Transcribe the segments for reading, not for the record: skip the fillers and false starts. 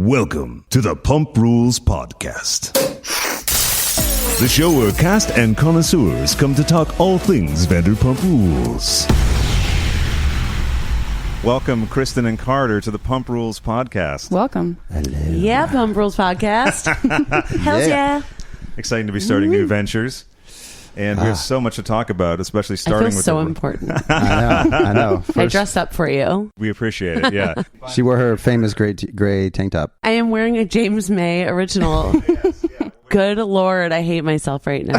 Welcome to the Pump Rules Podcast, the show where cast and connoisseurs come to talk all things Vanderpump Rules. Welcome, Kristen and Carter, to the Pump Rules Podcast. Welcome. Hello. Yeah, Pump Rules Podcast. Hells yeah. Exciting to be starting new ventures. And we have so much to talk about, especially starting with... I feel so important. I know. I dressed up for you. We appreciate it, yeah. She wore her famous gray tank top. I am wearing a James May original. Good Lord, I hate myself right now.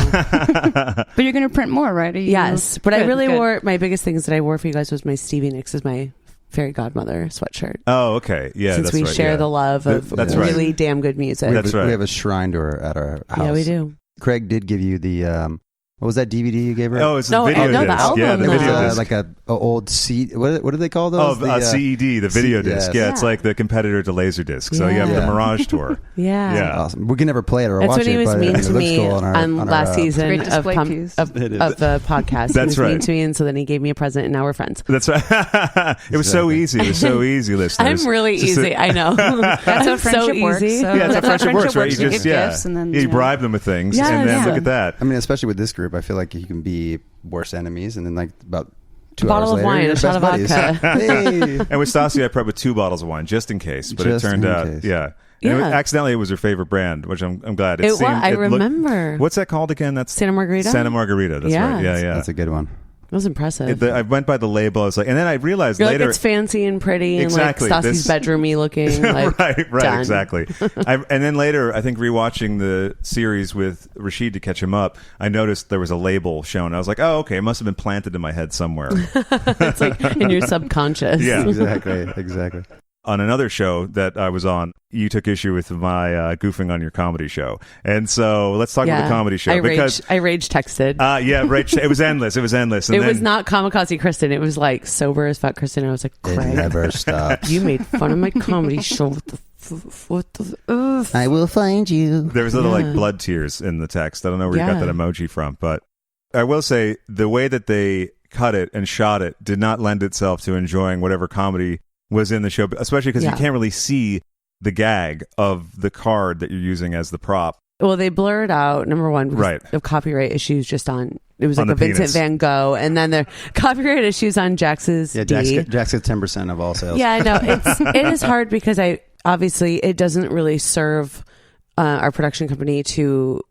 But you're going to print more, right? Yes, but I really wore... My biggest things that I wore for you guys was my Stevie Nicks as my fairy godmother sweatshirt. Oh, okay. Yeah, Since we share the love of really damn good music. That's right. We have a shrine to her at our house. Yeah, we do. Craig did give you the... what was that DVD you gave her? Oh, it's a video disc. The album. Yeah, the video disc. Like a old CD. What do they call those? CED, the video disc. Yeah, it's like the competitor to Laserdisc. So you have the Mirage Tour. Yeah. Awesome. We can never play it or That's watch it. That's what he was mean to me cool on last season of the podcast. That's he was right. mean to me, and so then he gave me a present, and now we're friends. That's right. It was so easy. It was so easy, listeners. I'm really easy. I know. That's how friendship works. Easy. So that's how friendship works, right? You give gifts and then you bribe them with things, and then look at that. I mean, especially with this group, I feel like you can be worst enemies, and then like about 2 a bottle hours of later, wine, a shot of vodka. Hey. And with Stassi, I prepped with 2 bottles of wine just in case, but it turned out, accidentally it was her favorite brand, which I'm glad. I remember. What's that called again? That's Santa Margarita. Santa Margarita. That's right. Yeah. That's a good one. It was impressive. I went by the label. I was like, and then I realized You're later like, it's fancy and pretty exactly, and like Stassi's bedroomy looking. Like, right, done. exactly. And then later, I think rewatching the series with Rashid to catch him up, I noticed there was a label shown. I was like, oh, okay, it must have been planted in my head somewhere. It's like in your subconscious. Yeah, exactly. On another show that I was on, you took issue with my goofing on your comedy show. And so let's talk about the comedy show. I rage texted. It was endless. It was endless. And it was not Kamikaze Kristen. It was like sober as fuck Kristen. I was like, Craig, it never stops. You made fun of my comedy show. What the I will find you. There was little like blood tears in the text. I don't know where you got that emoji from. But I will say the way that they cut it and shot it did not lend itself to enjoying whatever comedy was in the show, especially because you can't really see the gag of the card that you're using as the prop. Well, they blurred out, number one, because of copyright issues just on, it was like a Vincent Van Gogh, and then the copyright issues on Jax's D. Jax gets 10% of all sales. Yeah, I know. It is hard because obviously it doesn't really serve our production company to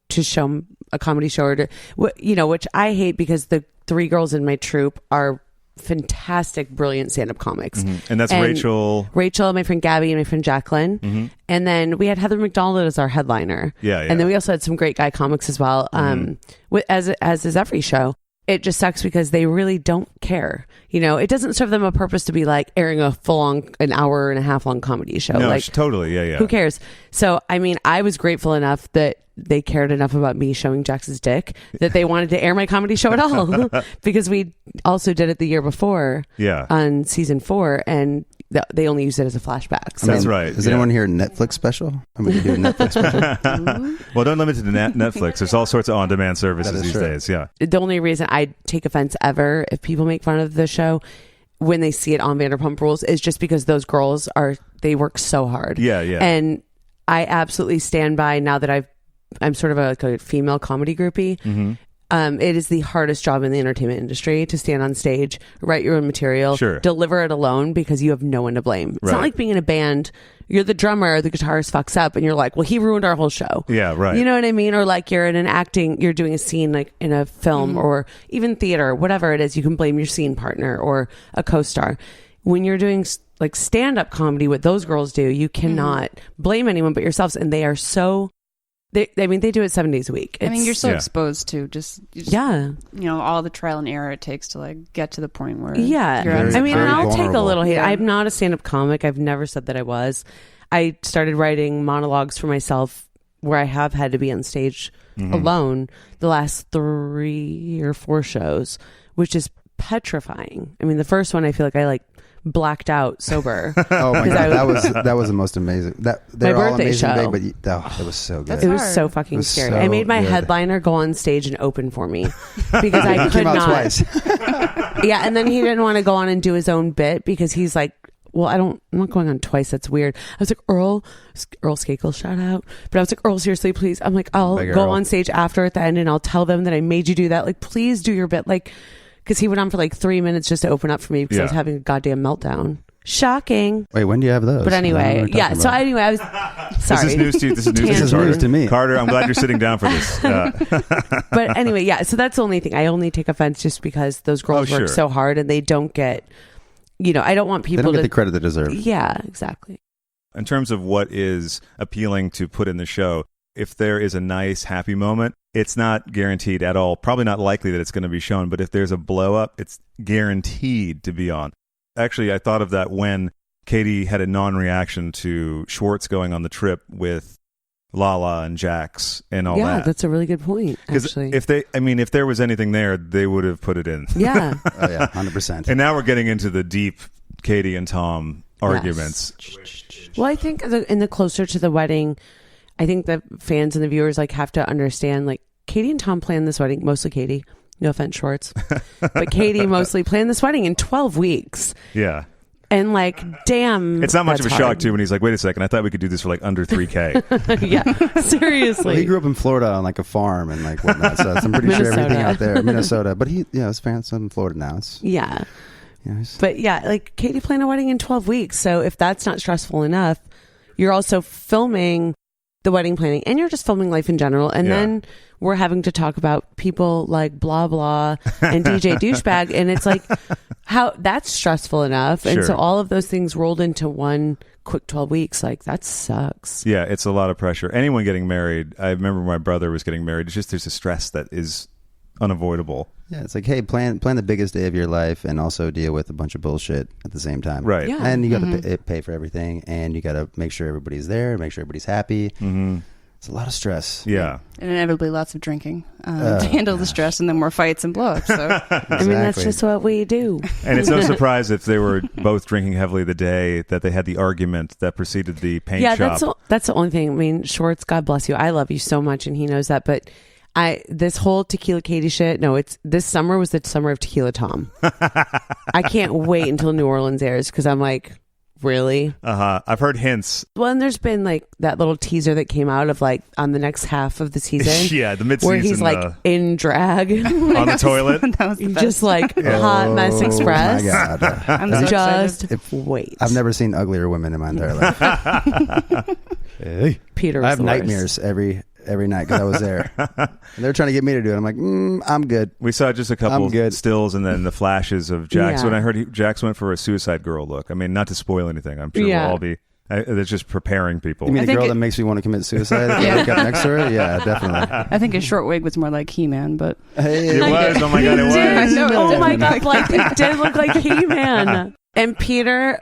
show a comedy show, or which I hate because the 3 girls in my troupe are fantastic, brilliant stand-up comics. Mm-hmm. And that's Rachel, my friend Gabby, and my friend Jacqueline. Mm-hmm. And then we had Heather McDonald as our headliner. Yeah. And then we also had some great guy comics as well. As is every show. It just sucks because they really don't care. It doesn't serve them a purpose to be like airing a full-on, an hour and a half long comedy show. No, like, totally. Yeah. Who cares? So, I mean, I was grateful enough that they cared enough about me showing Jax's dick that they wanted to air my comedy show at all. Because we also did it the year before on season 4, and they only used it as a flashback. So. That's right. Is anyone here Netflix special? I'm going to do a Netflix special. Well, don't limit it to Netflix. There's all sorts of on-demand services these days. Yeah. The only reason I take offense ever if people make fun of the show when they see it on Vanderpump Rules is just because those girls they work so hard. Yeah. And I absolutely stand by, now that I'm sort of a female comedy groupie. Mm-hmm. It is the hardest job in the entertainment industry to stand on stage, write your own material, deliver it alone, because you have no one to blame. It's not like being in a band. You're the drummer, the guitarist fucks up, and you're like, well, he ruined our whole show. Yeah, right. You know what I mean? Or like you're you're doing a scene like in a film or even theater, whatever it is, you can blame your scene partner or a co-star. When you're doing like stand-up comedy, what those girls do, you cannot blame anyone but yourselves, and they are so... they do it 7 days a week. You're so exposed to just all the trial and error it takes to like get to the point where you're I'll take a little hit. I'm not a stand-up comic. I've never said that I was. I started writing monologues for myself where I have had to be on stage alone the last 3 or 4 shows, which is petrifying. I mean, the first one I feel like I blacked out sober. Oh my god, that was the most amazing. My birthday show. But it was so good. It was so fucking scary. I made my headliner go on stage and open for me because I could not. Twice. Yeah, and then he didn't want to go on and do his own bit because he's like well, I'm not going on twice. That's weird. I was like, Earl Skakel, shout out. But I was like, Earl, seriously, please. I'm like, I'll go on stage after at the end and I'll tell them that I made you do that. Like, please do your bit. Like, because he went on for like 3 minutes just to open up for me because I was having a goddamn meltdown. Shocking. Wait, when do you have those? But anyway, so anyway, I was sorry. This is news to you. This is news to me. Carter, I'm glad you're sitting down for this. But anyway, so that's the only thing. I only take offense just because those girls work so hard and they don't get, I don't want people to get the credit they deserve. Yeah, exactly. In terms of what is appealing to put in the show, if there is a nice, happy moment, it's not guaranteed at all. Probably not likely that it's going to be shown. But if there's a blow up, it's guaranteed to be on. Actually, I thought of that when Katie had a non-reaction to Schwartz going on the trip with Lala and Jax and all that. Yeah, that's a really good point, actually. If there was anything there, they would have put it in. Yeah. Oh, yeah, 100%. And now we're getting into the deep Katie and Tom arguments. Yes. Well, I think in the closer to the wedding, I think the fans and the viewers have to understand, Katie and Tom planned this wedding, mostly Katie. No offense, Schwartz. But Katie mostly planned this wedding in 12 weeks. Yeah. And damn. It's not much of a hard. shock, too, when he's like, wait a second, I thought we could do this for under $3,000. Yeah, seriously. Well, he grew up in Florida on a farm and whatnot, so I'm pretty sure everything out there, Minnesota. But his parents are in Florida now. But Katie planned a wedding in 12 weeks. So if that's not stressful enough, you're also filming the wedding planning and you're just filming life in general. And then we're having to talk about people like blah, blah, and DJ douchebag. And it's how that's stressful enough. And so all of those things rolled into one quick 12 weeks, that sucks. Yeah, it's a lot of pressure. Anyone getting married, I remember my brother was getting married. It's just there's a stress that is unavoidable. Yeah, it's hey, plan the biggest day of your life and also deal with a bunch of bullshit at the same time. Right. Yeah. And you got to pay for everything, and you got to make sure everybody's there, make sure everybody's happy. Mm-hmm. It's a lot of stress. Yeah. And inevitably lots of drinking to handle the stress, and then more fights and blow-ups. So. Exactly. I mean, that's just what we do. And it's no surprise if they were both drinking heavily the day that they had the argument that preceded the paint shop. Yeah, that's the only thing. I mean, Schwartz, God bless you. I love you so much, and he knows that, but this whole Tequila Katie shit, this summer was the summer of Tequila Tom. I can't wait until New Orleans airs because I'm really? I've heard hints. Well, and there's been that little teaser that came out of on the next half of the season. Yeah, the mid-season. Where he's in drag. On the toilet. That was the best. Just Hot Mess Express. My God. I'm so excited. Wait. I've never seen uglier women in my entire life. Hey. Peter was I have the nightmares every night because I was there. They're trying to get me to do it. I'm like, I'm good. We saw just a couple stills and then the flashes of Jax. Yeah. When I heard Jax went for a Suicide Girl look. I mean, not to spoil anything. I'm sure we'll all be. It's just preparing people. You mean the girl that makes me want to commit suicide? Yeah. Wake up next to her? Yeah, definitely. I think his short wig was more like He-Man, but... It was. Oh my God, it was. Oh my God, it did look like He-Man. And Peter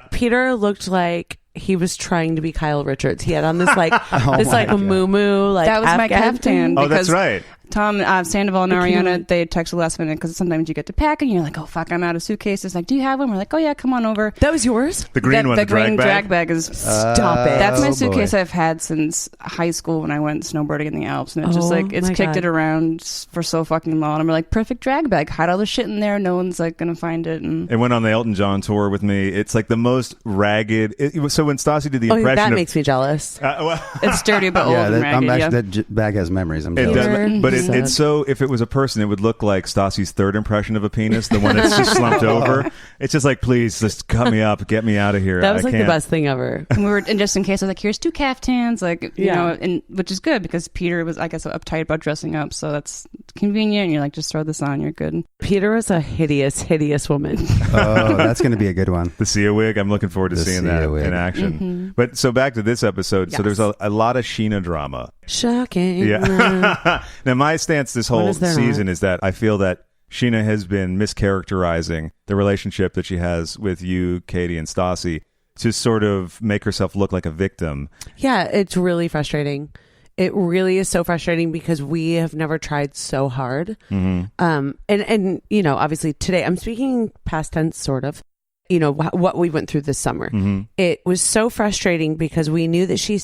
looked like he was trying to be Kyle Richards. He had on this moo-moo that was my caftan. Oh, that's right. Tom, Sandoval and Ariana, they texted last minute because sometimes you get to pack and you're like, oh fuck, I'm out of suitcases. Do you have one? We're like, oh yeah, come on over. That was yours? The green one, the green drag bag is. Stop it. That's my suitcase I've had since high school when I went snowboarding in the Alps, and it's just it's kicked it around for so fucking long. And we're like, perfect drag bag. Hide all the shit in there. No one's gonna find it. And it went on the Elton John tour with me. It's the most ragged. So when Stassi did the impression, that makes me jealous. It's dirty but old and ragged. That bag has memories. It does, but it's so. If it was a person, it would look like Stassi's third impression of a penis, the one that's just slumped over. It's just please, just cut me up, get me out of here. That was the best thing ever. And and just in case, I was like, here's 2 caftans, and which is good because Peter was, I guess, uptight about dressing up, so that's convenient. And you're like, just throw this on, you're good. Peter was a hideous, hideous woman. Oh, that's going to be a good one. The Sia wig, I'm looking forward to seeing that in action. Mm-hmm. But so back to this episode. Yes. So there's a lot of Sheena drama. Shocking. Yeah. Now my stance this whole season is that I feel that Sheena has been mischaracterizing the relationship that she has with you, Katie, and Stassi to sort of make herself look like a victim. Yeah, it's really frustrating. It really is so frustrating because we have never tried so hard. Mm-hmm. And obviously today, I'm speaking past tense, sort of, what we went through this summer. Mm-hmm. It was so frustrating because we knew that she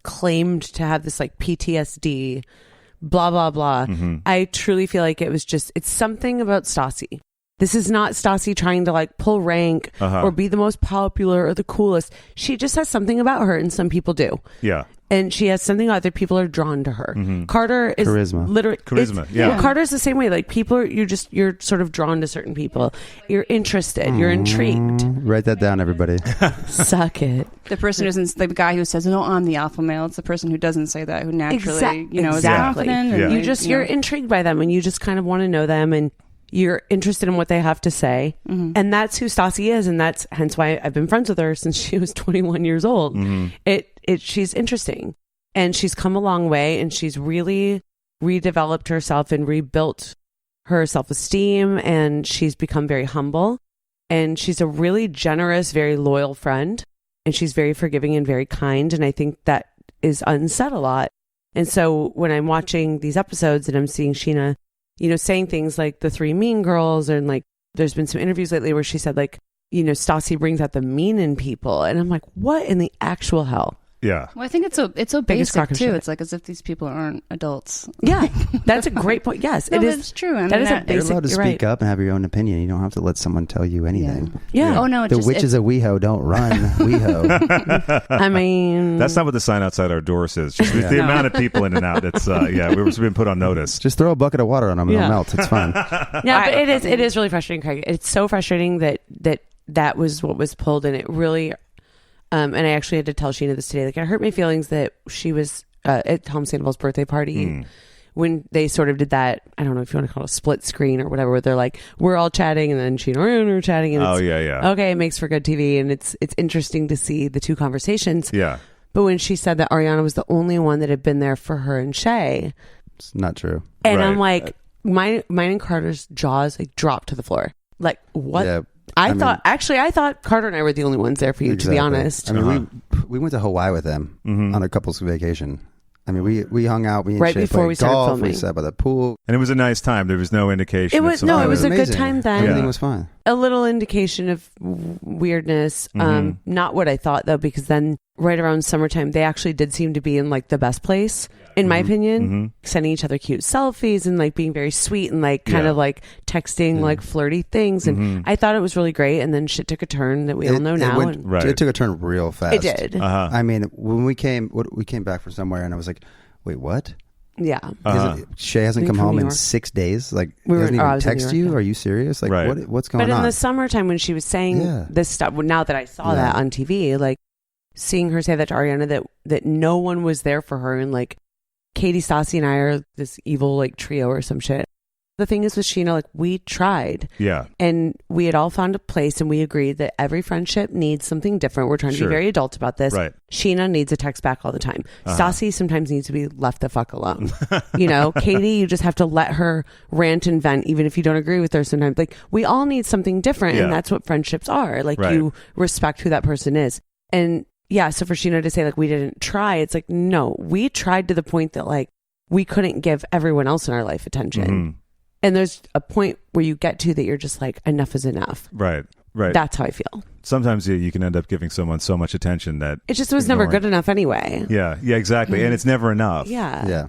claimed to have this PTSD, blah, blah, blah. Mm-hmm. I truly feel like it was it's something about Stassi This is not Stassi trying to like pull rank or be the most popular or the coolest. She just has something about her, and some people do. Yeah. And she has something about that people are drawn to her. Carter is literally charisma. Yeah. Carter's the same way. Like people are, you're sort of drawn to certain people. You're interested. You're intrigued. Write that down, everybody. Suck it. The person who's the guy who says, "No, I'm the alpha male." It's the person who doesn't say that, who naturally, is confident. And you're intrigued by them, and you just kind of want to know them, and you're interested in what they have to say. And that's who Stassi is, and that's hence why I've been friends with her since she was 21 years old. She's interesting, and she's come a long way, and she's really redeveloped herself and rebuilt her self-esteem, and she's become very humble, and she's a really generous, very loyal friend, and she's very forgiving and very kind, and I think that is unsaid a lot. And so when I'm watching these episodes and I'm seeing Scheana, saying things like the 3 mean girls, and like there's been some interviews lately where she said like, Stassi brings out the mean in people, and I'm like, what in the actual hell? Yeah. Well, I think it's so basic too. It's like as if these people aren't adults. Yeah, that's a great point. Yes, it is. It's true. That is a basic. You're allowed to speak up and have your own opinion. You don't have to let someone tell you anything. Yeah. Oh no, the witches of WeHo don't run WeHo. I mean, that's not what the sign outside our door says. Just the amount of people in and out. It's we've been put on notice. Just throw a bucket of water on them and it'll melt. It's fine. Yeah, but it is really frustrating, Craig. It's so frustrating that was what was pulled, and it really. And I actually had to tell Scheana this today. Like, it hurt my feelings that she was at Tom Sandoval's birthday party when they sort of did that. I don't know if you want to call it a split screen or whatever, where they're like, we're all chatting, and then Scheana and Ariana are chatting. And okay, it makes for good TV, and it's interesting to see the two conversations. Yeah. But when she said that Ariana was the only one that had been there for her and Shay, it's not true. And I'm like, mine and Carter's jaws like dropped to the floor. Like, what? Yeah. I thought Carter and I were the only ones there for you, to be honest. I mean, we went to Hawaii with them on a couple's vacation. I mean, we hung out. We right before we started golf, filming. We sat by the pool, and it was a nice time. There was no indication. It was it was a good time then. Everything was fine. A little indication of weirdness. Not what I thought though, because then right around summertime, they actually did seem to be in like the best place, in my opinion, sending each other cute selfies and like being very sweet and like kind of like texting like flirty things. And I thought it was really great. And then shit took a turn that we all know now. It took a turn real fast. It did. I mean, when we came back from somewhere, and I was like, wait, what? Yeah. Shay hasn't come home in 6 days. Like, he hasn't even texted you? Are you serious? Like, what's going on? But in the summertime, when she was saying this stuff, now that I saw that on TV, like seeing her say that to Ariana, that no one was there for her, and like Katie, Stassi, and I are this evil like trio or some shit. The thing is with Scheana, like we tried. Yeah. And we had all found a place, and we agreed that every friendship needs something different. We're trying to be very adult about this. Right. Scheana needs a text back all the time. Stassi sometimes needs to be left the fuck alone. Katie, you just have to let her rant and vent, even if you don't agree with her sometimes. Like, we all need something different, and that's what friendships are. Like, you respect who that person is. And yeah, so for Scheana to say, like, we didn't try, it's like, no, we tried to the point that, like, we couldn't give everyone else in our life attention. And there's a point where you get to that you're just like, enough is enough. Right. That's how I feel. Sometimes you can end up giving someone so much attention that it just was never good enough anyway. Yeah, exactly. And it's never enough. Yeah.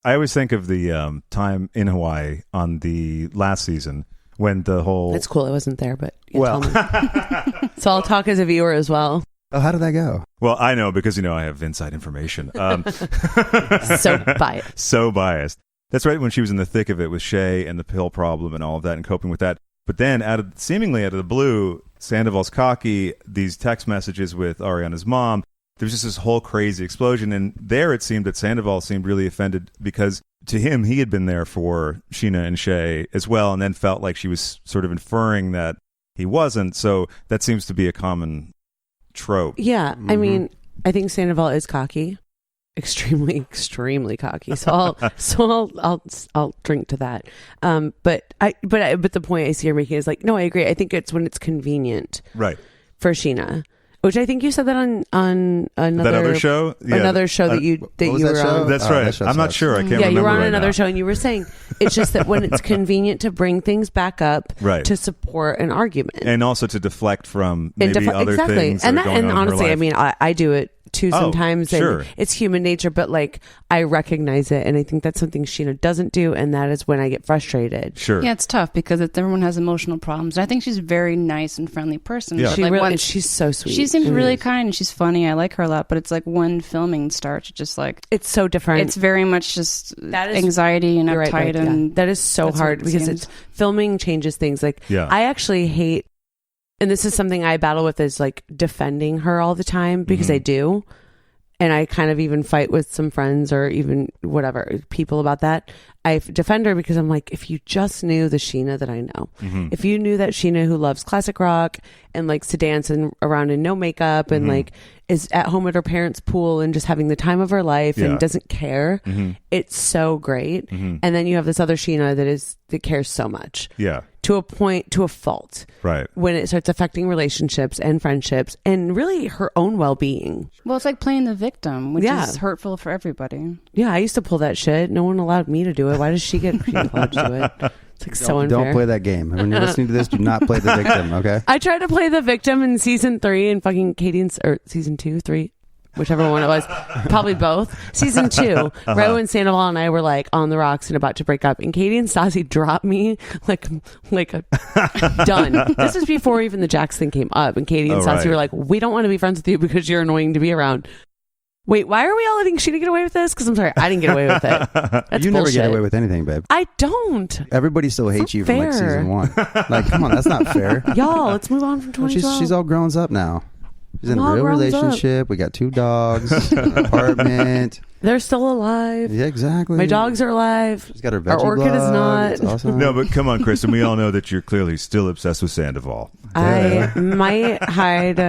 I always think of the time in Hawaii on the last season when the whole... That's cool. I wasn't there, but tell me. So I'll talk as a viewer as well. Oh, how did that go? Well, I know because, I have inside information. So biased. So biased. That's right, when she was in the thick of it with Shay and the pill problem and all of that and coping with that. But then, seemingly out of the blue, Sandoval's cocky, these text messages with Ariana's mom, there was just this whole crazy explosion. And there it seemed that Sandoval seemed really offended because to him, he had been there for Scheana and Shay as well, and then felt like she was sort of inferring that he wasn't. So that seems to be a common trope. Yeah, I mean, I think Sandoval is cocky. Extremely cocky. So I'll drink to that. But the point I see you're making is like, no, I agree. I think it's when it's convenient, right, for Scheana, which I think you said that on another that other show, another show that you were on. That's right. I'm not sure. I can't remember. Yeah, you were on right another now. show, and you were saying it's just that when it's convenient to bring things back up, right, to support an argument, and also to deflect from maybe other things. And that are going on honestly, in her I mean, I do it too sometimes. Sure. And it's human nature, but like I recognize it, and I think that's something Sheena doesn't do, and that is when I get frustrated. Sure. Yeah, it's tough because everyone has emotional problems. I think she's a very nice and friendly person. Yeah. She's so sweet. She seems really kind and she's funny. I like her a lot, but it's like when filming starts, just like it's so different. It's very much just anxiety and uptight, right, and that is so hard because it's filming changes things. Like I actually hate. And this is something I battle with, is like defending her all the time, because I do. And I kind of even fight with some friends or even whatever people about that. I defend her because I'm like, if you just knew the Sheena that I know, if you knew that Sheena who loves classic rock and likes to dance around in no makeup and like is at home at her parents' pool and just having the time of her life and doesn't care, it's so great. And then you have this other Sheena that cares so much. Yeah. To a point, to a fault. Right. When it starts affecting relationships and friendships and really her own well-being. Well, it's like playing the victim, which is hurtful for everybody. Yeah, I used to pull that shit. No one allowed me to do it. Why does she get allowed to do it? It's like so unfair. Don't play that game. When you're listening to this, do not play the victim, okay? I tried to play the victim in season 3 and fucking or season 2, 3. Whichever one it was, probably both. Season 2, right when Sandoval and I were like on the rocks and about to break up, and Katie and Stassi dropped me like done. This was before even the Jax thing came up, and Katie and Stassi were like, "We don't want to be friends with you because you're annoying to be around." Wait, why are we all letting Sheena get away with this? Because I'm sorry, I didn't get away with it. That's you never bullshit. get away with anything, babe. I don't. Everybody still hates you from like season 1. Like, come on, that's not fair. Y'all, let's move on from 2012. She's all grown up now. She's in a real relationship. We got 2 dogs, an apartment. They're still alive. Yeah, exactly. My dogs are alive. She's got her veggie Our orchid blood. is not. It's awesome. No, but come on, Kristen. We all know that you're clearly still obsessed with Sandoval. I might hide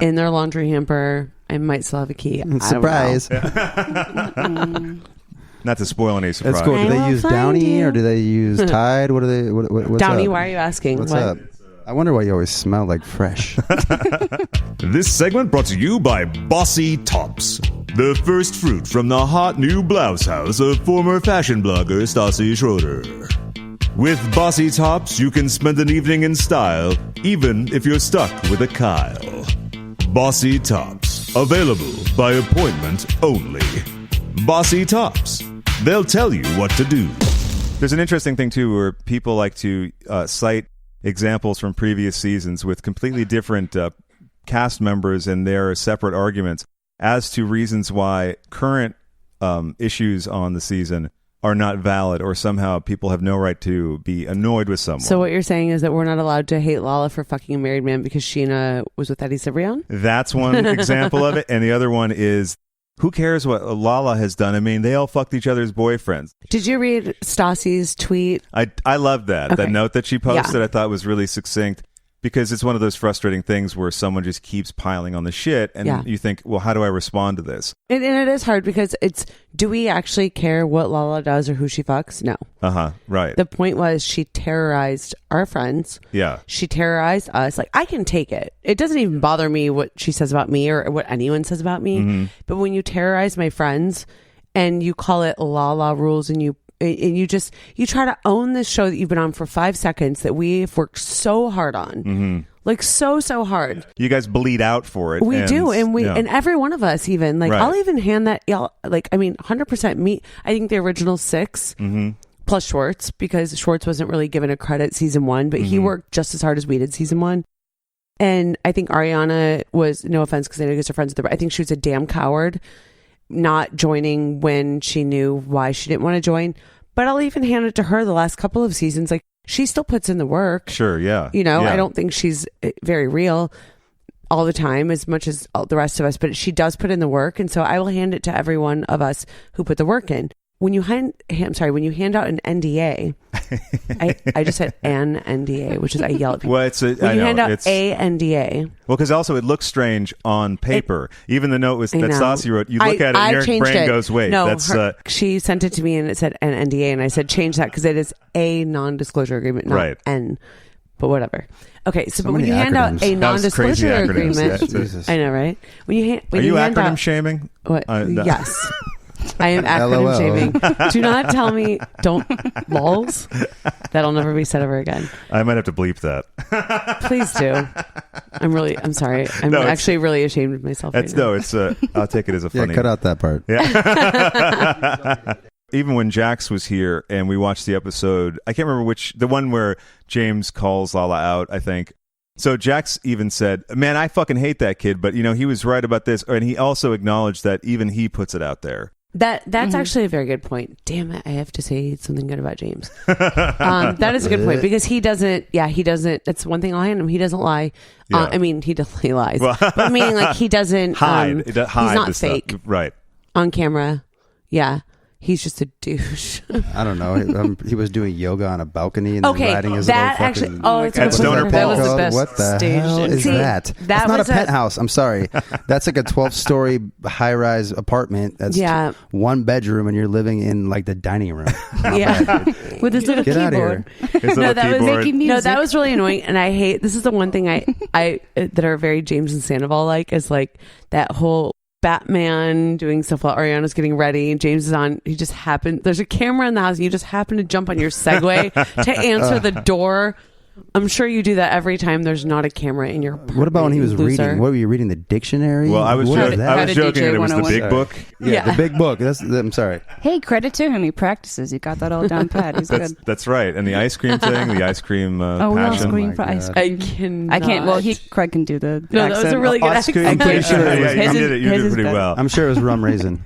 in their laundry hamper. I might still have a key. Surprise. Not to spoil any surprise. That's cool. Do they use Downy or do they use Tide? What are they? What's Downy, up? why are you asking? What's up? I wonder why you always smell like fresh. This segment brought to you by Bossy Tops, the first fruit from the hot new blouse house of former fashion blogger Stassi Schroeder. With Bossy Tops, you can spend an evening in style, even if you're stuck with a Kyle. Bossy Tops, available by appointment only. Bossy Tops, they'll tell you what to do. There's an interesting thing, too, where people like to cite examples from previous seasons with completely different cast members and their separate arguments as to reasons why current issues on the season are not valid, or somehow people have no right to be annoyed with someone. So what you're saying is that we're not allowed to hate Lala for fucking a married man because Sheena was with Eddie Cibrian? That's one example of it. And the other one is, who cares what Lala has done? I mean, they all fucked each other's boyfriends. Did you read Stassi's tweet? I loved that. Okay. That note that she posted, Yeah. I thought was really succinct, because it's one of those frustrating things where someone just keeps piling on the shit, and you think, well, how do I respond to this? And it is hard because do we actually care what Lala does or who she fucks? No. Right. The point was she terrorized our friends. Yeah. She terrorized us. Like, I can take it. It doesn't even bother me what she says about me or what anyone says about me. But when you terrorize my friends and you call it Lala rules and you try to own this show that you've been on for 5 seconds that we've worked so hard on. Like so hard. You guys bleed out for it. We do. And every one of us even, like, Right. I'll even hand that, y'all, like, I mean, 100% me. I think the original 6 plus Schwartz, because Schwartz wasn't really given a credit season 1, but he worked just as hard as we did season 1. And I think Ariana was, no offense, because I know you guys are friends with her, but I think she was a damn coward not joining when she knew why she didn't want to join. But I'll even hand it to her the last couple of seasons. Like, she still puts in the work. Sure, yeah. You know, Yeah. I don't think she's very real all the time as much as all the rest of us, but she does put in the work. And so I will hand it to every one of us who put the work in. When you hand out an NDA, I just said an NDA, which is I yell at people. Well, when you hand out a NDA. Well, because also it looks strange on paper. Even the note that Stassi wrote, you look at it and your brain goes, wait, no, that's... she sent it to me and it said an NDA, and I said change that because it is a non-disclosure agreement, not right. N. But whatever. Okay, so but when many you hand out a non-disclosure agreement, yeah, I know, right? When you Are you hand acronym out, shaming? what? Yes. I am acronym shaming. Do not tell me, don't, lols. That'll never be said ever again. I might have to bleep that. Please do. I'm sorry. I'm actually really ashamed of myself. I'll take it as a funny. Yeah, cut out that part. Yeah. Even when Jax was here and we watched the episode, I can't remember the one where James calls Lala out, I think. So Jax even said, man, I fucking hate that kid, but he was right about this. And he also acknowledged that even he puts it out there. That's actually a very good point. Damn it, I have to say something good about James. That is a good point because he doesn't. That's one thing I'll hand him. He doesn't lie. Yeah. He definitely lies. But meaning like he doesn't hide. He's not fake. Stuff. Right. On camera. Yeah. He's just a douche. I don't know. He was doing yoga on a balcony and then riding his little fucking... That's Stoner Paul. That was the best What the stage. hell is that? That's not a penthouse. I'm sorry. That's like a 12-story high-rise apartment. That's one bedroom, and you're living in like the dining room. With his little keyboard. That was really annoying, and I hate. This is the one thing I that are very James and Sandoval like is like that whole Batman doing stuff while Ariana's getting ready and James is on. There's a camera in the house and you just happen to jump on your Segway to answer the door. I'm sure you do that every time there's not a camera in your apartment. What about when he was reading? What were you reading? The dictionary? Well, I was joking that it was the big book. Yeah, the big book. I'm sorry. Hey, credit to him. He practices. He got that all down pat. He's good. That's right. And the ice cream thing, the ice cream passion. We all scream for ice cream. I can't. Well, Craig can do the accent. That was a really good accent. I'm pretty sure you did pretty well. I'm sure it was rum raisin.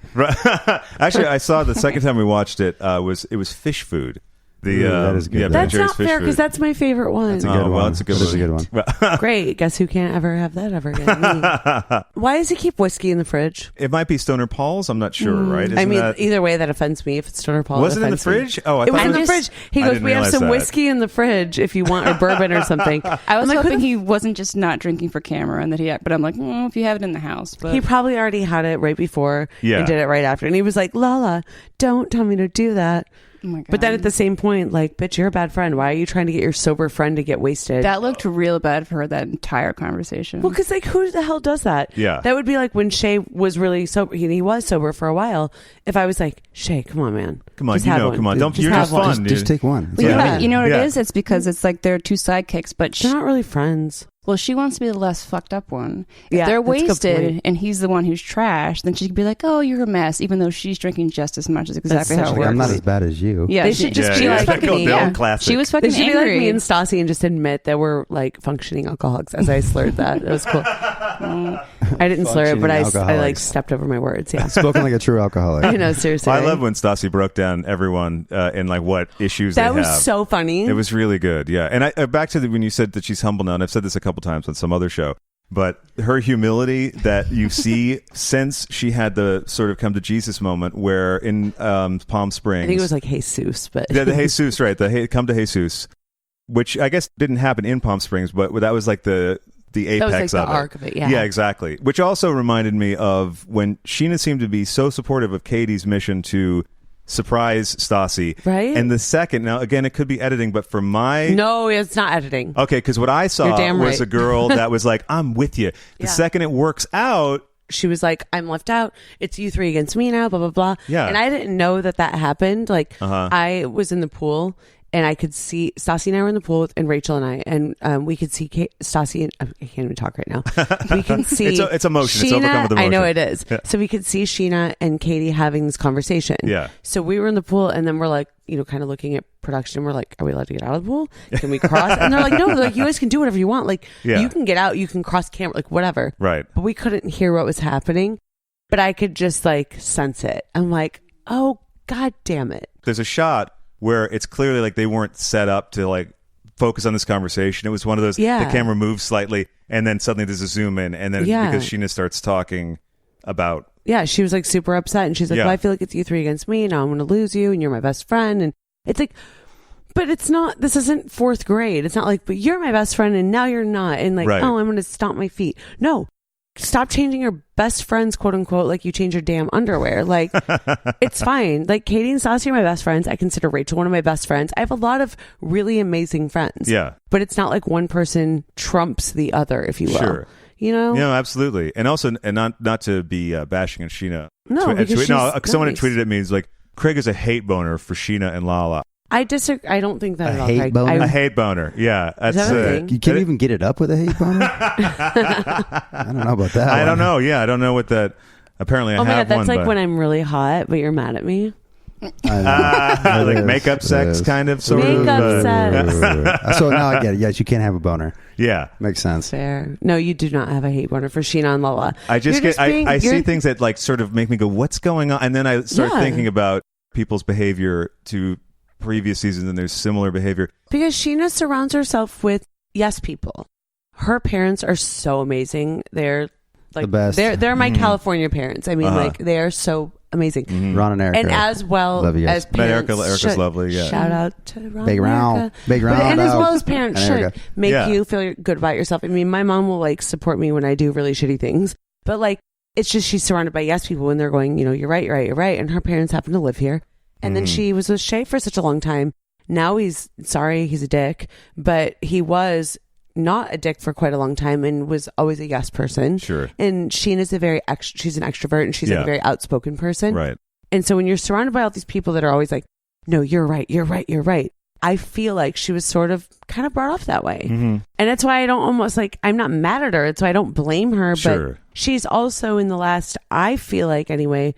Actually, I saw the second time we watched it, it was fish food. That is good. That's not fair because that's my favorite one. That's a good one. Well, that's a good one. Great. Guess who can't ever have that ever again? Why does he keep whiskey in the fridge? It might be Stoner Paul's. I'm not sure, right? Either way, that offends me. If it's Stoner Paul, was it in the fridge? Oh, it was in the fridge. He goes, "We have some whiskey in the fridge if you want, or bourbon or something." I was hoping he wasn't just not drinking for camera, and that but I'm like, if you have it in the house, but he probably already had it right before and did it right after, and he was like, "Lala, don't tell me to do that." Oh my God. But then at the same point, like, bitch, you're a bad friend. Why are you trying to get your sober friend to get wasted? That looked real bad for her, that entire conversation. Well, because, like, who the hell does that? Yeah. That would be like when Shay was really sober. He was sober for a while. If I was like, Shay, come on, man. Come on, come on. Don't, you're just fun. Just take one. Well, you know what it is? It's because it's like they're two sidekicks, but they're not really friends. Well, she wants to be the less fucked up one. If they're wasted and he's the one who's trash, then she could be like, "Oh, you're a mess," even though she's drinking just as much. Is exactly how it works. I'm not as bad as you. Yeah, they should just be like fucking me. Classic. She was fucking angry. They should be like me and Stassi and just admit that we're like functioning alcoholics. As I slurred that, it was cool. I didn't slur it, but I like stepped over my words. Yeah, spoken like a true alcoholic. I know, seriously. I love when Stassi broke down everyone in like what issues that they have. That was so funny. It was really good. Yeah, and back to when you said that she's humble now, and I've said this a couple times on some other show. But her humility that you see since she had the sort of come to Jesus moment where in Palm Springs. I think it was like Jesus, but. the Jesus, right. The come to Jesus, which I guess didn't happen in Palm Springs, but that was like the apex that was like of the arc of it, yeah. Yeah, exactly. Which also reminded me of when Sheena seemed to be so supportive of Katie's mission to surprise Stassi. Right. And the second, now again, it could be editing, but for my... No, it's not editing. Okay, because what I saw was a girl that was like, I'm with you. The second it works out... She was like, I'm left out. It's you three against me now, blah, blah, blah. Yeah. And I didn't know that happened. Like, I was in the pool... And I could see Stassi and I were in the pool, and Rachel and I, and we could see Stassi. And I can't even talk right now. We can see it's emotion. Sheena, it's overcome with emotion. I know it is. Yeah. So we could see Sheena and Katie having this conversation. Yeah. So we were in the pool, and then we're like, kind of looking at production. We're like, are we allowed to get out of the pool? Can we cross? And they're like, no. They're like, you guys can do whatever you want. Like, you can get out. You can cross camera. Like, whatever. Right. But we couldn't hear what was happening. But I could just like sense it. I'm like, oh, God damn it. There's a shot where it's clearly like they weren't set up to like focus on this conversation. It was one of those, the camera moves slightly and then suddenly there's a zoom in and then because Sheena starts talking about... Yeah, she was like super upset and she's like, well, I feel like it's you three against me. Now I'm going to lose you and you're my best friend. And it's like, but it's not, this isn't fourth grade. It's not like, but you're my best friend and now you're not. And like, oh, I'm going to stomp my feet. No. Stop changing your best friends, quote unquote, like you change your damn underwear. Like, it's fine. Like, Katie and Stassi are my best friends. I consider Rachel one of my best friends. I have a lot of really amazing friends. Yeah. But it's not like one person trumps the other, if you will. Sure. You know? No, absolutely. And also, and not to be bashing on Sheena. No, because someone had tweeted at me, is like, Craig is a hate boner for Sheena and Lala. I disagree. I don't think that at all. Hate boner? A hate boner. Yeah. That's you can't even get it up with a hate boner? I don't know about that. I don't know. Yeah, I don't know what that. Apparently, I have one. Oh my God, that's like when I'm really hot, but you're mad at me. Like makeup sex kind of sort of makeup sex. So now I get it. Yes, you can't have a boner. Yeah, makes sense. Fair. No, you do not have a hate boner for Sheena and Lala. I just I see things that like sort of make me go, what's going on? And then I start thinking about people's behavior to previous seasons, and there's similar behavior because Sheena surrounds herself with yes people. Her parents are so amazing. They're like the best. They're my California parents. I mean, like they are so amazing. Ron and Erica, and as well as parents, Erica's lovely. Yeah, shout out to Ron, big round, and as well as parents should make you feel good about yourself. I mean, my mom will like support me when I do really shitty things, but like it's just she's surrounded by yes people when they're going, you know, you're right, and her parents happen to live here, and then she was with Shay for such a long time. Now he's a dick, but he was not a dick for quite a long time and was always a yes person. Sure. And Sheena's she's an extrovert and she's like a very outspoken person. Right. And so when you're surrounded by all these people that are always like, no, you're right. I feel like she was sort of kind of brought off that way. And that's why I don't almost like, I'm not mad at her. It's why I don't blame her. Sure. But she's also in the last, I feel like anyway,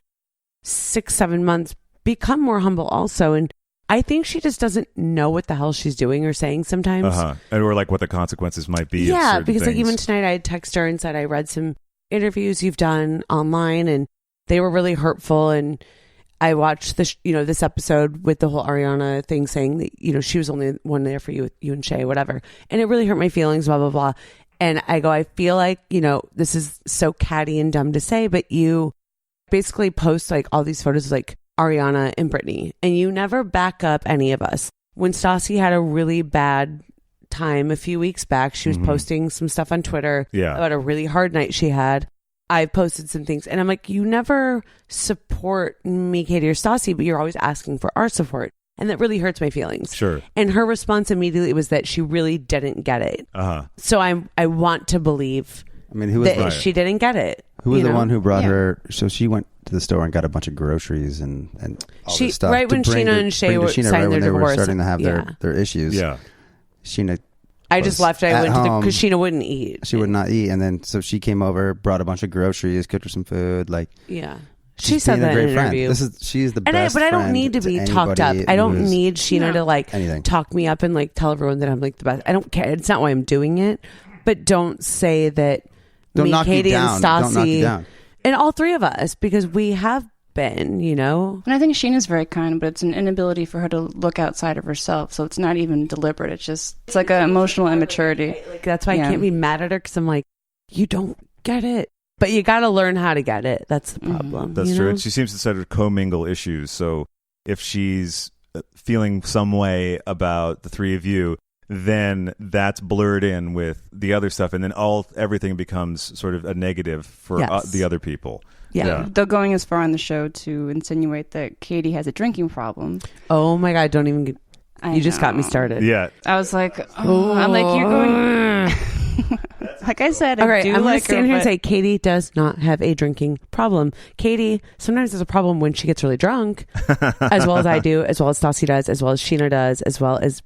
6-7 months become more humble also. And I think she just doesn't know what the hell she's doing or saying sometimes. Or like what the consequences might be. Yeah, because things. like even tonight I had texted her and said, I read some interviews you've done online and they were really hurtful. And I watched this episode with the whole Ariana thing saying that, you know, she was only one there for you and Shay, whatever. And it really hurt my feelings, blah, blah, blah. And I go, I feel like, you know, this is so catty and dumb to say, but you basically post like all these photos of like Ariana and Brittany, and you never back up any of us. When Stassi had a really bad time a few weeks back, she was posting some stuff on Twitter about a really hard night she had. I posted some things, and I'm like, you never support me, Katie, or Stassi, but you're always asking for our support. And that really hurts my feelings. Sure. And her response immediately was that she really didn't get it. So I want to believe who was that she didn't get it. Who was the one who brought her? So she went to the store and got a bunch of grogroceries and all this stuff. Right when Sheena and Shay signed their divorce. They were starting to have their issues. Yeah. Sheena. I just left. I went to because Sheena wouldn't eat. She would not eat, and then so she came over, brought a bunch of groceries, cooked her some food. Like she said that in an interview. She's the best. But I don't need to be talked up. I don't need Sheena to like talk me up and like tell everyone that I'm like the best. I don't care. It's not why I'm doing it. But don't say that. Don't knock Katie you down. And Stassi, don't knock you down. And all three of us, because we have been, you know. And I think Sheena's very kind, but it's an inability for her to look outside of herself. So it's not even deliberate. It's like an emotional immaturity. Like, that's why I can't be mad at her, because I'm like, you don't get it. But you got to learn how to get it. That's the problem. That's true. And she seems to sort of commingle issues. So if she's feeling some way about the three of you, then that's blurred in with the other stuff, and then everything becomes sort of a negative for the other people. Yeah. They're going as far on the show to insinuate that Katie has a drinking problem. Oh my God, don't even you just got me started. Yeah. I was like, I'm like, you're going... Like I said, I'm going to stand here and say Katie does not have a drinking problem. Katie sometimes has a problem when she gets really drunk, as well as I do, as well as Stassi does, as well as Sheena does, as well as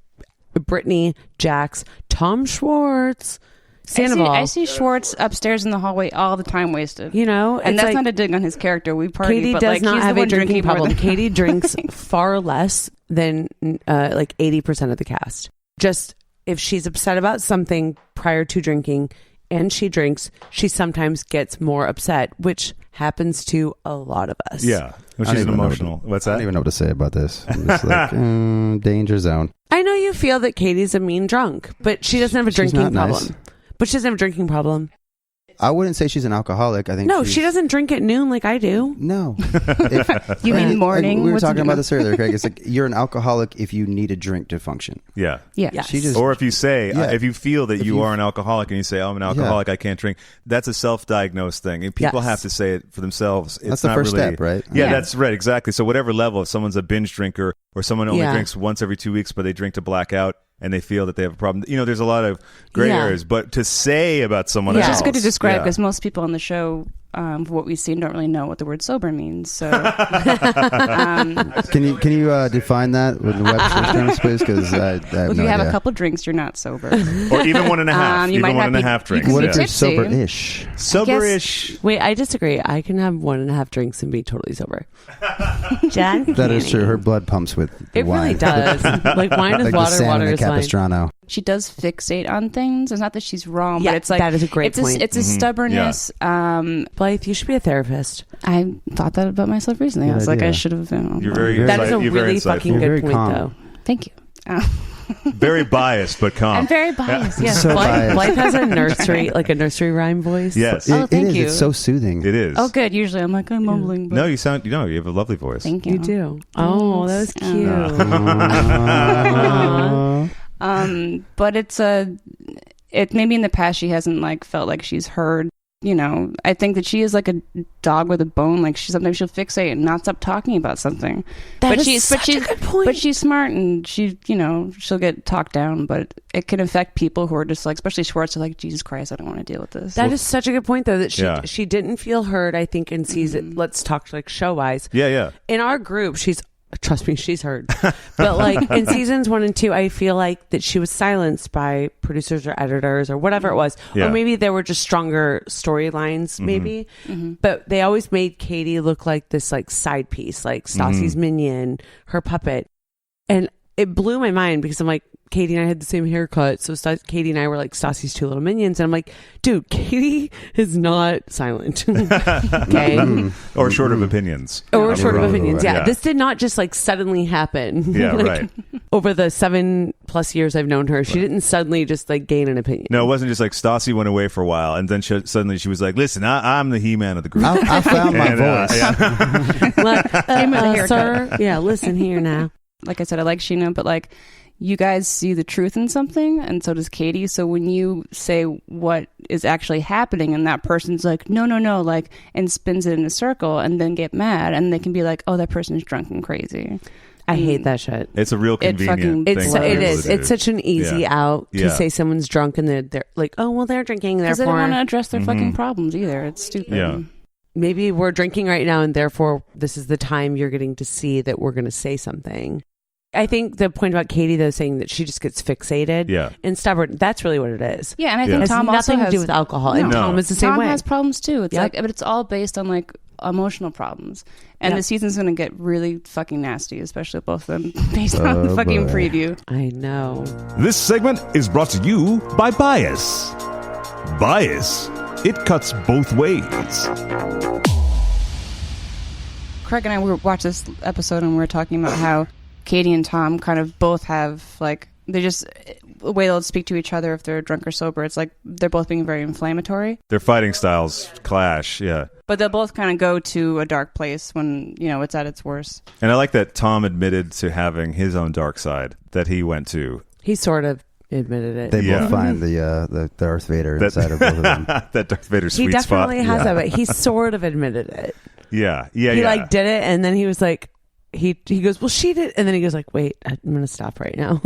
Brittany, Jax, Tom Schwartz, Sandoval. I see Schwartz upstairs in the hallway all the time wasted. You know, and that's like, not a dig on his character. We party, Katie but does like, not he's have the a one drinking problem. Katie drinks things. far less than like 80% of the cast. Just if she's upset about something prior to drinking and she drinks, she sometimes gets more upset, which happens to a lot of us. Yeah. Well, she's emotional. What's that? I don't even know what to say about this. I'm just like, danger zone. I know you feel that Katie's a mean drunk, but she doesn't have a drinking problem. Nice. But she doesn't have a drinking problem. I wouldn't say she's an alcoholic. I think she doesn't drink at noon like I do. No. You mean morning? Like we were talking about this earlier, Craig. It's like you're an alcoholic if you need a drink to function. Yeah. Yes. Or if you say, if you feel that you are an alcoholic and you say, I'm an alcoholic, I can't drink, that's a self-diagnosed thing. And people have to say it for themselves. That's the first step, right? Yeah, that's right. Exactly. So whatever level, if someone's a binge drinker or someone only drinks once every 2 weeks, but they drink to black out, and they feel that they have a problem. There's a lot of gray areas, but to say about someone else. It's just good to describe because most people on the show, for what we've seen, don't really know what the word sober means. So, can you define that with the Webster's terms, please? Because if you have a couple drinks, you're not sober, or even 1.5. You even 1.5 drinks. What if you're sober-ish? Sober-ish. Wait, I disagree. I can have 1.5 drinks and be totally sober. Jack, that is true. Her blood pumps with the it wine. Really does. Like wine is like water. Water is Capistrano. wine. She does fixate on things. It's not that she's wrong, but it's like that is a great point. It's a stubbornness. Yeah. Blythe, you should be a therapist. I thought that about myself recently. I was like, I should have been. You're very. That is a really fucking good point, calm. though. Thank you. Very biased, but calm. I'm very biased. Yes, So biased. Blythe has a nursery rhyme voice. Yes. Thank you. It's so soothing. It is. Oh, good. Usually I'm like, I'm mumbling. But No, you have a lovely voice. Thank you. You do. Oh, that was cute. But it's maybe in the past she hasn't like felt like she's heard. I think that she is like a dog with a bone. Like sometimes she'll fixate and not stop talking about something. That is such a good point. But she's smart and she'll get talked down. But it can affect people who are just like, especially Schwartz, are like, Jesus Christ, I don't want to deal with this. That is such a good point, though. That she didn't feel heard. I think in season. Let's talk like show wise. Yeah. In our group, trust me, she's heard. But like in seasons 1 and 2, I feel like that she was silenced by producers or editors or whatever it was. Yeah. Or maybe there were just stronger storylines, maybe. But they always made Katie look like this like side piece, like Stassi's minion, her puppet. And it blew my mind because I'm like, Katie and I had the same haircut. So Katie and I were like Stassi's two little minions. And I'm like, dude, Katie is not silent. Okay. Or short of opinions. Or short of opinions. Yeah. This did not just like suddenly happen. Yeah, right. Over the 7+ years I've known her, she didn't suddenly just like gain an opinion. No, it wasn't just like Stassi went away for a while and then suddenly she was like, listen, I'm the He-Man of the group. I found my voice. Sir, listen here now. Like I said, I like Sheena, but like, you guys see the truth in something, and so does Katie. So when you say what is actually happening, and that person's like, no, like, and spins it in a circle, and then get mad, and they can be like, oh, that person's drunk and crazy. I hate that shit. It's a real convenient thing. It is. It's such an easy out to say someone's drunk, and they're like, oh, well, they're drinking, therefore. Because they don't want to address their fucking problems either. It's stupid. Yeah. Maybe we're drinking right now, and therefore this is the time you're getting to see that we're going to say something. I think the point about Katie, though, saying that she just gets fixated and stubborn, that's really what it is. Yeah, and I think Tom also has nothing to do with alcohol. And Tom is the same way. Tom has problems, too. It's like, but it's all based on, like, emotional problems. And the season's going to get really fucking nasty, especially both of them, based on the fucking preview. I know. This segment is brought to you by Bias. Bias. It cuts both ways. Craig and I watched this episode, and we were talking about how Katie and Tom kind of both have, like, they just, the way they'll speak to each other if they're drunk or sober, it's like they're both being very inflammatory. Their fighting styles clash, But they'll both kind of go to a dark place when, it's at its worst. And I like that Tom admitted to having his own dark side that he went to. He sort of admitted it. They both find the Darth Vader inside of both of them. That Darth Vader sweet spot. He definitely has that, but he sort of aded it. Yeah. He like did it, and then he was like, he goes, well, she did, and then he goes like, wait, I'm gonna stop right now.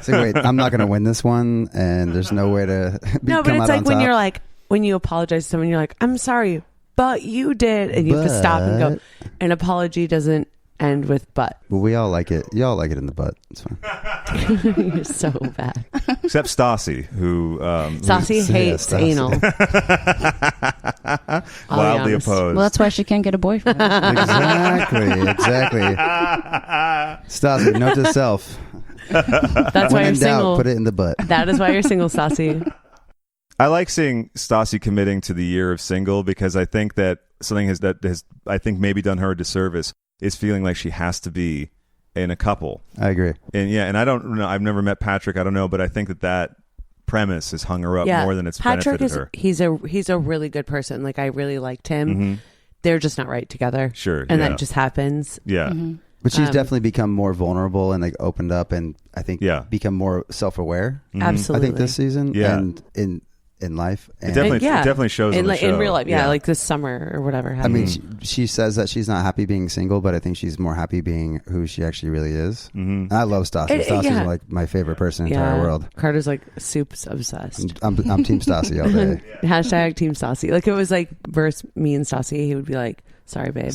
So wait, I'm not gonna win this one, and there's no way to no, but it's like when you're like, when you apologize to someone, you're like, I'm sorry, but you did, and you have to stop and go. An apology doesn't end with but. Well, we all like it. Y'all like it in the butt. It's fine. You're so bad. Except Stassi, who Stassi hates anal. Wildly opposed. Well, that's why she can't get a boyfriend. Exactly. Stassi, note to self. That's why you're single. Put it in the butt. That is why you're single, Stassi. I like seeing Stassi committing to the year of single because I think that something has I think maybe done her a disservice is feeling like she has to be in a couple. I agree. And I don't know. I've never met Patrick. I don't know, but I think that premise has hung her up more than it's benefited her. He's a really good person. Like I really liked him. Mm-hmm. They're just not right together. Sure. And that just happens. Yeah. Mm-hmm. But she's definitely become more vulnerable and like opened up and I think become more self-aware. Mm-hmm. Absolutely. I think this season. Yeah. And in life. And it definitely shows on the show. In real life, like this summer or whatever happened. I mean, she says that she's not happy being single, but I think she's more happy being who she actually really is. And I love Stassi. Stassi's like my favorite person in the entire world. Carter's like soups obsessed. I'm Team Stassi all day. Hashtag Team Stassi. Like it was like versus me and Stassi, he would be like, sorry babe.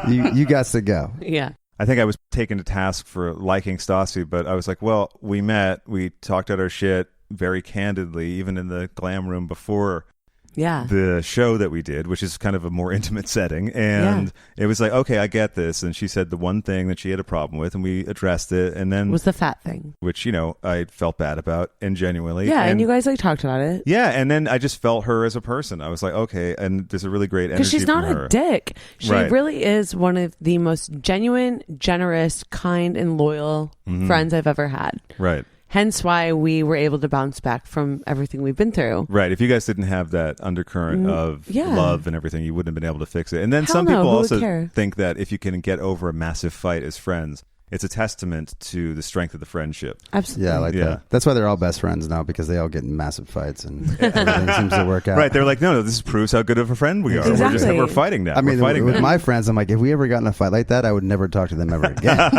You got to go. Yeah. I think I was taken to task for liking Stassi, but I was like, well, we met, we talked out our shit very candidly, even in the glam room before the show that we did, which is kind of a more intimate setting. And it was like, okay, I get this. And she said the one thing that she had a problem with, and we addressed it. And then was the fat thing, which, I felt bad about and genuinely. Yeah. And you guys like talked about it. Yeah. And then I just felt her as a person. I was like, okay. And there's a really great energy. Because she's not from her. A dick. She really is one of the most genuine, generous, kind, and loyal friends I've ever had. Right. Hence why we were able to bounce back from everything we've been through. Right. If you guys didn't have that undercurrent of love and everything, you wouldn't have been able to fix it. And then some people also think that if you can get over a massive fight as friends, it's a testament to the strength of the friendship. Absolutely. Yeah, I like that. That's why they're all best friends now, because they all get in massive fights and everything seems to work out. Right. They're like, no, this proves how good of a friend we are. Exactly. We're fighting now. I mean, with my friends, I'm like, if we ever got in a fight like that, I would never talk to them ever again.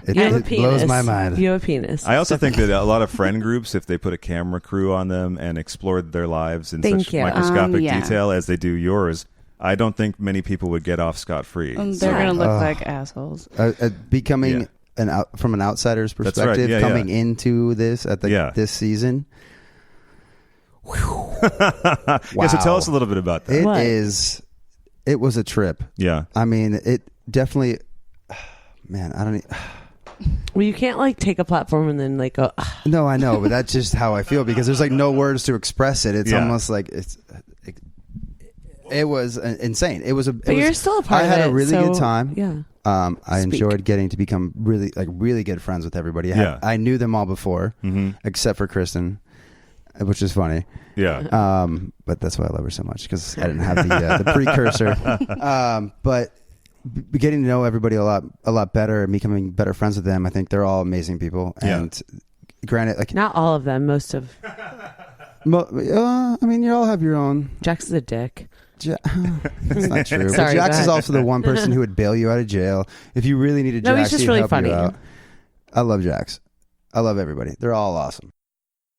It blows my mind. You have a penis. I also think that a lot of friend groups, if they put a camera crew on them and explored their lives in such microscopic detail as they do yours, I don't think many people would get off scot-free. They're going to look like assholes. Becoming from an outsider's perspective, coming into this this season. Wow. Yeah, so tell us a little bit about that. It was a trip. Yeah. I mean, it definitely, man, I don't Well, you can't like take a platform and then like go. No, I know, but that's just how I feel, because there's like no words to express it. It's almost like it was insane. But you're still a part of it. I had a really good time. Yeah. I enjoyed getting to become really good friends with everybody. I knew them all before, except for Kristen, which is funny. Yeah. But that's why I love her so much, because I didn't have the precursor. But getting to know everybody a lot better and becoming better friends with them, I think they're all amazing people. And granted, like not all of them, most of. I mean, you all have your own. Jax is a dick. That's not true. Sorry, Jax is also the one person who would bail you out of jail if you really needed Jax. No, he's just really funny. I love Jax. I love everybody. They're all awesome.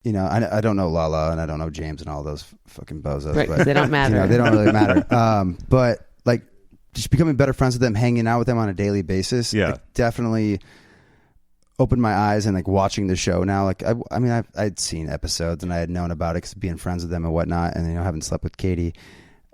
I don't know Lala and I don't know James and all those fucking bozos. Right, but they don't matter. They don't really matter. But like just becoming better friends with them, hanging out with them on a daily basis, definitely opened my eyes. And like watching the show now, like I'd seen episodes and I had known about it because being friends with them and whatnot, and haven't slept with Katie.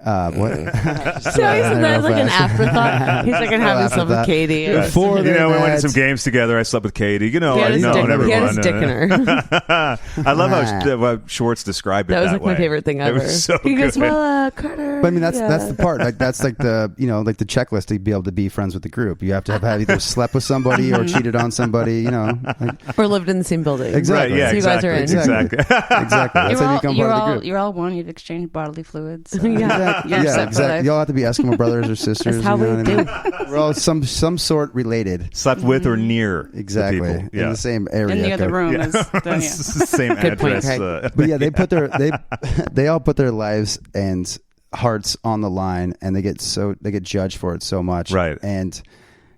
What? So that's like an afterthought. He's like having stuff with Katie. Before we went to some games together. I slept with Katie. He had his dick in her. I love how Schwartz described it. That was like my favorite thing ever. It was so he goes, good. well, Carter. But I mean, that's the part. Like that's like the like the checklist to be able to be friends with the group. You have to have either slept with somebody or cheated on somebody. Or lived in the same building. Exactly. Right, so you guys are in. Exactly. That's how you become part of the group. You're all one. You've exchanged bodily fluids. Exactly. Y'all have to be Eskimo brothers or sisters. That's how we do. We're all some sort related. Slept with or near exactly the people. in the same area. In the other room. Same address. Point, but they all put their lives and hearts on the line, and they get judged for it so much. Right. And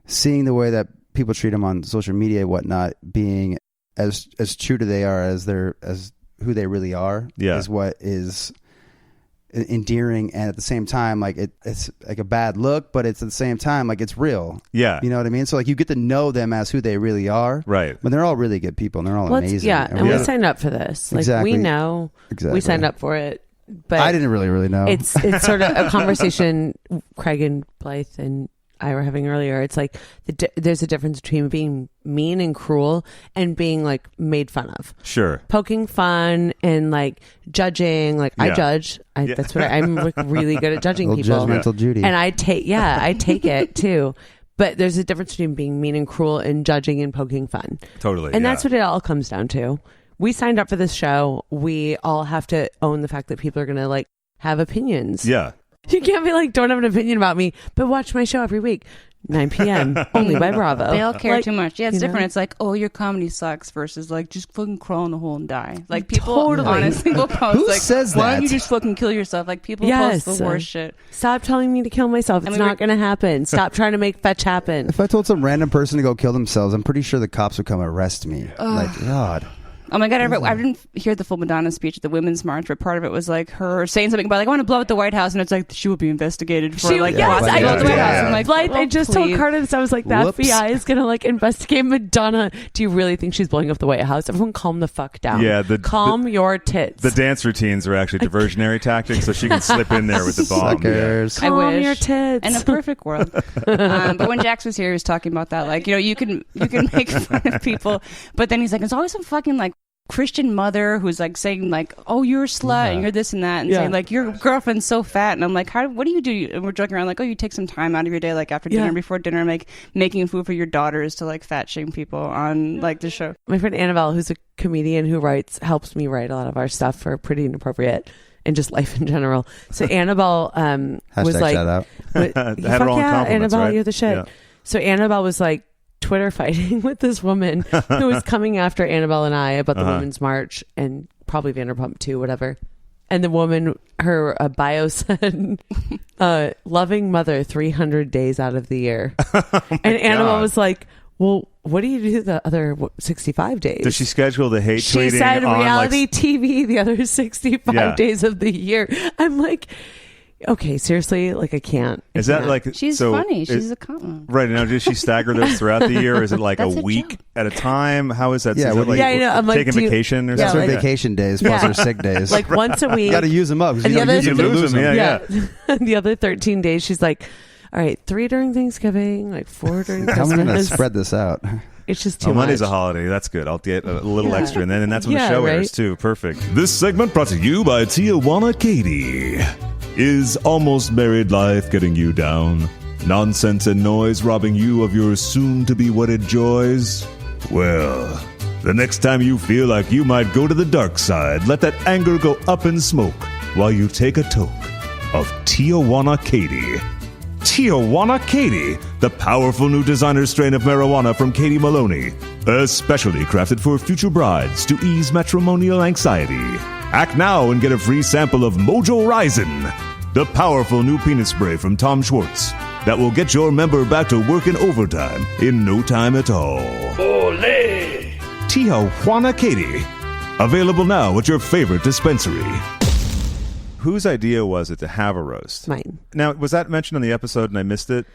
seeing the way that people treat them on social media and whatnot, being as true to they are as who they really are, is what is endearing. And at the same time, like it's like a bad look, but it's at the same time like it's real. Yeah, you know what I mean. So like you get to know them as who they really are, right? But they're all really good people, and they're all amazing. And we signed up for this. Like exactly. We know we signed up for it, but I didn't really know. It's sort of a conversation Craig and Blythe and I were having earlier. It's like there's a difference between being mean and cruel and being like made fun of. Sure. Poking fun and like judging. Like I judge. That's what I'm like really good at judging people. Judgmental Judy. And I take it too. But there's a difference between being mean and cruel and judging and poking fun. Totally. And that's what it all comes down to. We signed up for this show. We all have to own the fact that people are going to like have opinions. Yeah. You can't be like, don't have an opinion about me, but watch my show every week. 9 p.m. only by Bravo. They all care too much. Yeah, it's different. It's like, oh, your comedy sucks versus like, just fucking crawl in a hole and die. Like people honestly will post Who like, says why that? don't you just fucking kill yourself? Like people post the worst shit. Stop telling me to kill myself. It's not going to happen. Stop trying to make fetch happen. If I told some random person to go kill themselves, I'm pretty sure the cops would come arrest me. Like, God. Oh my God, I didn't hear the full Madonna speech at the Women's March, but part of it was like her saying something about like, I want to blow up the White House, and it's like, she will be investigated for like, yes, I blow up the White House. I'm like, Blythe, I just told Carter this. I was like, the FBI is going to like investigate Madonna. Do you really think she's blowing up the White House? Everyone calm the fuck down. Yeah, calm your tits. The dance routines are actually diversionary tactics, so she can slip in there with the bomb. Suckers. Yeah. Calm your tits. In a perfect world. But when Jax was here, he was talking about that. Like, you can make fun of people, but then he's like, there's always some fucking like Christian mother who's like saying like, oh, you're a slut and you're this and that, and saying like, your girlfriend's so fat, and I'm like, what do you do? And we're joking around like, oh, you take some time out of your day, like after dinner, before dinner, making food for your daughters to like fat shame people on like the show. My friend Annabelle, who's a comedian who helps me write a lot of our stuff for Pretty Inappropriate and just life in general. So Annabelle was like, shout out. Had her all in compliments, Annabelle, right? you're the shit. Yeah. So Annabelle was like Twitter fighting with this woman who was coming after Annabelle and I about the Women's March and probably Vanderpump too, whatever. And the woman, her bio said, loving mother 300 days out of the year. And Annabelle was like, well, what do you do the other 65 days? Does she schedule the hate tweeting? She said reality TV the other 65 days of the year. I'm like, okay, seriously, like I can't. Is that like she's funny? She's a comic, right? Now, does she stagger those throughout the year, or is it like a week at a time? How is that? Yeah, is it like, I know. I'm like, taking vacation or that's something? her vacation days plus her sick days. Like once a week. Got to use them up. And You lose them. Yeah. The other 13 days, she's like, all right, 3 during Thanksgiving, like 4 during Christmas. How am I going to spread this out? It's just too much. Monday's a holiday. That's good. I'll get a little extra, and that's when the show airs too. Perfect. This segment brought to you by Tijuana Katie. Is almost married life getting you down? Nonsense and noise robbing you of your soon-to-be wedded joys? Well, the next time you feel like you might go to the dark side, let that anger go up in smoke while you take a toke of Tijuana Katie. Tijuana Katie, the powerful new designer strain of marijuana from Katie Maloney, especially crafted for future brides to ease matrimonial anxiety. Act now and get a free sample of Mojo Rising, the powerful new peanut spray from Tom Schwartz that will get your member back to working overtime in no time at all. Olé! Tijuana Katie, available now at your favorite dispensary. Whose idea was it to have a roast? Mine. Now, was that mentioned on the episode and I missed it?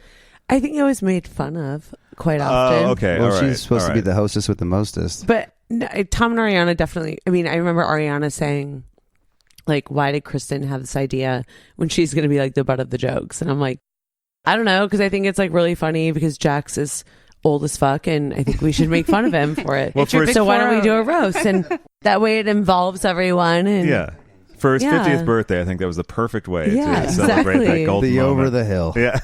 I think it was made fun of quite often. Oh, okay. Well, all right. she's supposed to be the hostess with the mostest. But no, Tom and Ariana definitely. I mean, I remember Ariana saying, like, why did Kristen have this idea when she's going to be like the butt of the jokes? And I'm like, I don't know, because I think it's like really funny because Jax is old as fuck and I think we should make fun of him for it. Well, so why don't we do a roast? And that way it involves everyone. And yeah. For his 50th birthday, I think that was the perfect way to celebrate that golden the moment. over the hill. Yeah.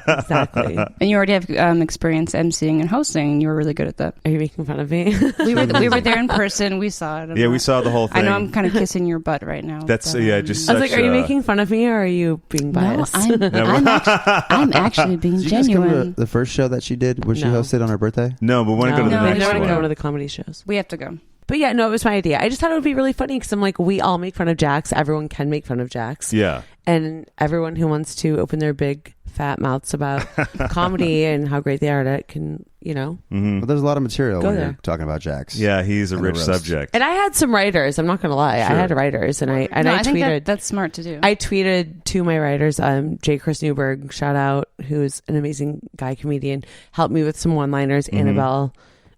Exactly. And you already have experience emceeing and hosting, and you were really good at that. Are you making fun of me? We were there in person. We saw it. Yeah, we saw the whole thing. I know I'm kind of kissing your butt right now. That's but, just. I was like, are you making fun of me or are you being biased? No, I'm actually being Did genuine. You guys come to the first show that she did when she hosted on her birthday? No, but want to go to the next I one. want to go to the comedy shows. We have to go. But yeah, no, it was my idea. I just thought it would be really funny because I'm like, we all make fun of Jax. Everyone can make fun of Jax. Yeah. And everyone who wants to open their big fat mouths about comedy and how great they are at it can, Mm-hmm. Well, there's a lot of material when there. you're talking about Jax. Yeah, he's a rich subject. And I had some writers. I'm not going to lie. Sure. I had writers, and I think tweeted. that's smart to do. I tweeted to my writers. J. Chris Newberg, shout out, who's an amazing guy comedian, helped me with some one-liners. Mm-hmm. Annabelle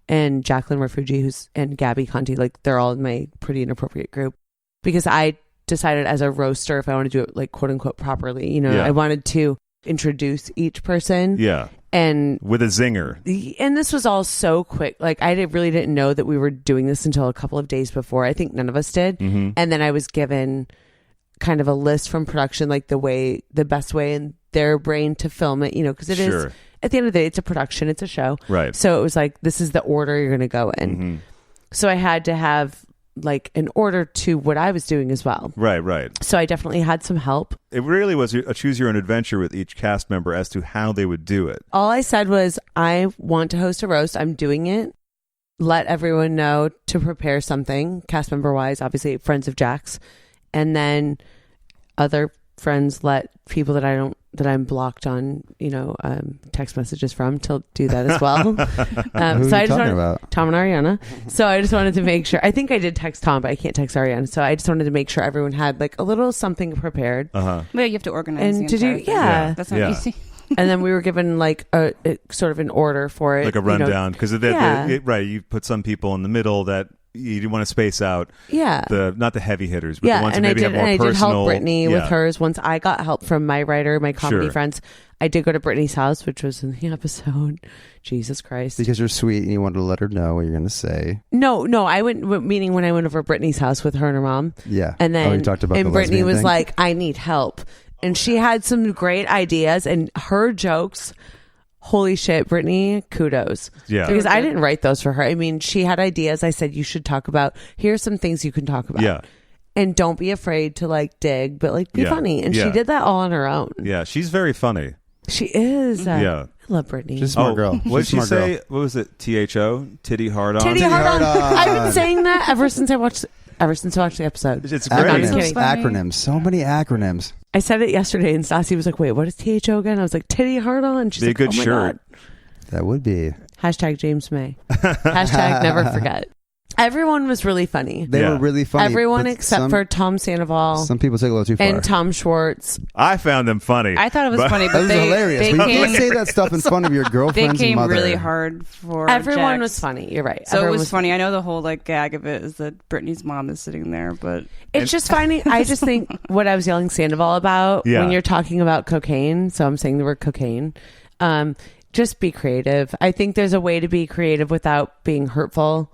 and Jacqueline Refugi, and Gabby Conti, like they're all in my Pretty Inappropriate group, because I decided as a roaster if I want to do it like quote unquote properly. I wanted to introduce each person. Yeah. And with a zinger. And this was all so quick. Like I really didn't know that we were doing this until a couple of days before. I think none of us did. Mm-hmm. And then I was given kind of a list from production, like the best way in their brain to film it, because it is, at the end of the day, it's a production, it's a show. Right. So it was like, this is the order you're going to go in. Mm-hmm. So I had to have like an order to what I was doing as well. Right. So I definitely had some help. It really was a choose your own adventure with each cast member as to how they would do it. All I said was, I want to host a roast. I'm doing it. Let everyone know to prepare something, cast member wise, obviously friends of Jax, and then other friends let people that I'm blocked on, text messages from to do that as well. Who are you talking about? Tom and Ariana. So I just wanted to make sure. I think I did text Tom, but I can't text Ariana. So I just wanted to make sure everyone had like a little something prepared. Well, you have to organize and to do, that's not easy. And then we were given like a sort of an order for it, like a rundown, because right, you put some people in the middle that you want to space out. Yeah, not the heavy hitters, but the ones that maybe have more personal. I did help Brittany with hers once I got help from my writer, my comedy friends. I did go to Brittany's house, which was in the episode. Jesus Christ! Because you're sweet and you wanted to let her know what you're going to say. No, I went. Meaning when I went over Brittany's house with her and her mom. Yeah, and then you talked about and the Brittany was thing? like, "I need help." And she had some great ideas, and her jokes, holy shit, Brittany, kudos. Yeah. Because I didn't write those for her. I mean, she had ideas. I said, you should talk about, here's some things you can talk about. Yeah. And don't be afraid to like dig, but like be funny. And she did that all on her own. Yeah, she's very funny. She is. Yeah. I love Brittany. She's a smart girl. What did she say? What was it? THO? Titty hard on? Titty hard on. I've been saying that ever since I watched the episode. It's great. Acronyms. So many acronyms. I said it yesterday, and Stassi was like, wait, what is THO again? I was like, titty hard on. She's be like, a good oh my shirt. God. That would be. Hashtag James May. Hashtag never forget. Everyone was really funny. They were really funny. Everyone except for Tom Sandoval. Some people take a little too far. And Tom Schwartz. I found them funny. I thought it was funny, but that was hilarious. But you can't say that stuff in front of your girlfriend's They came mother. really hard for everyone Jax. was funny. You're right. So everyone it was funny. I know the whole like gag of it is that Brittany's mom is sitting there, but it's just funny. I just think what I was yelling Sandoval about when you're talking about cocaine. So I'm saying the word cocaine. Just be creative. I think there's a way to be creative without being hurtful.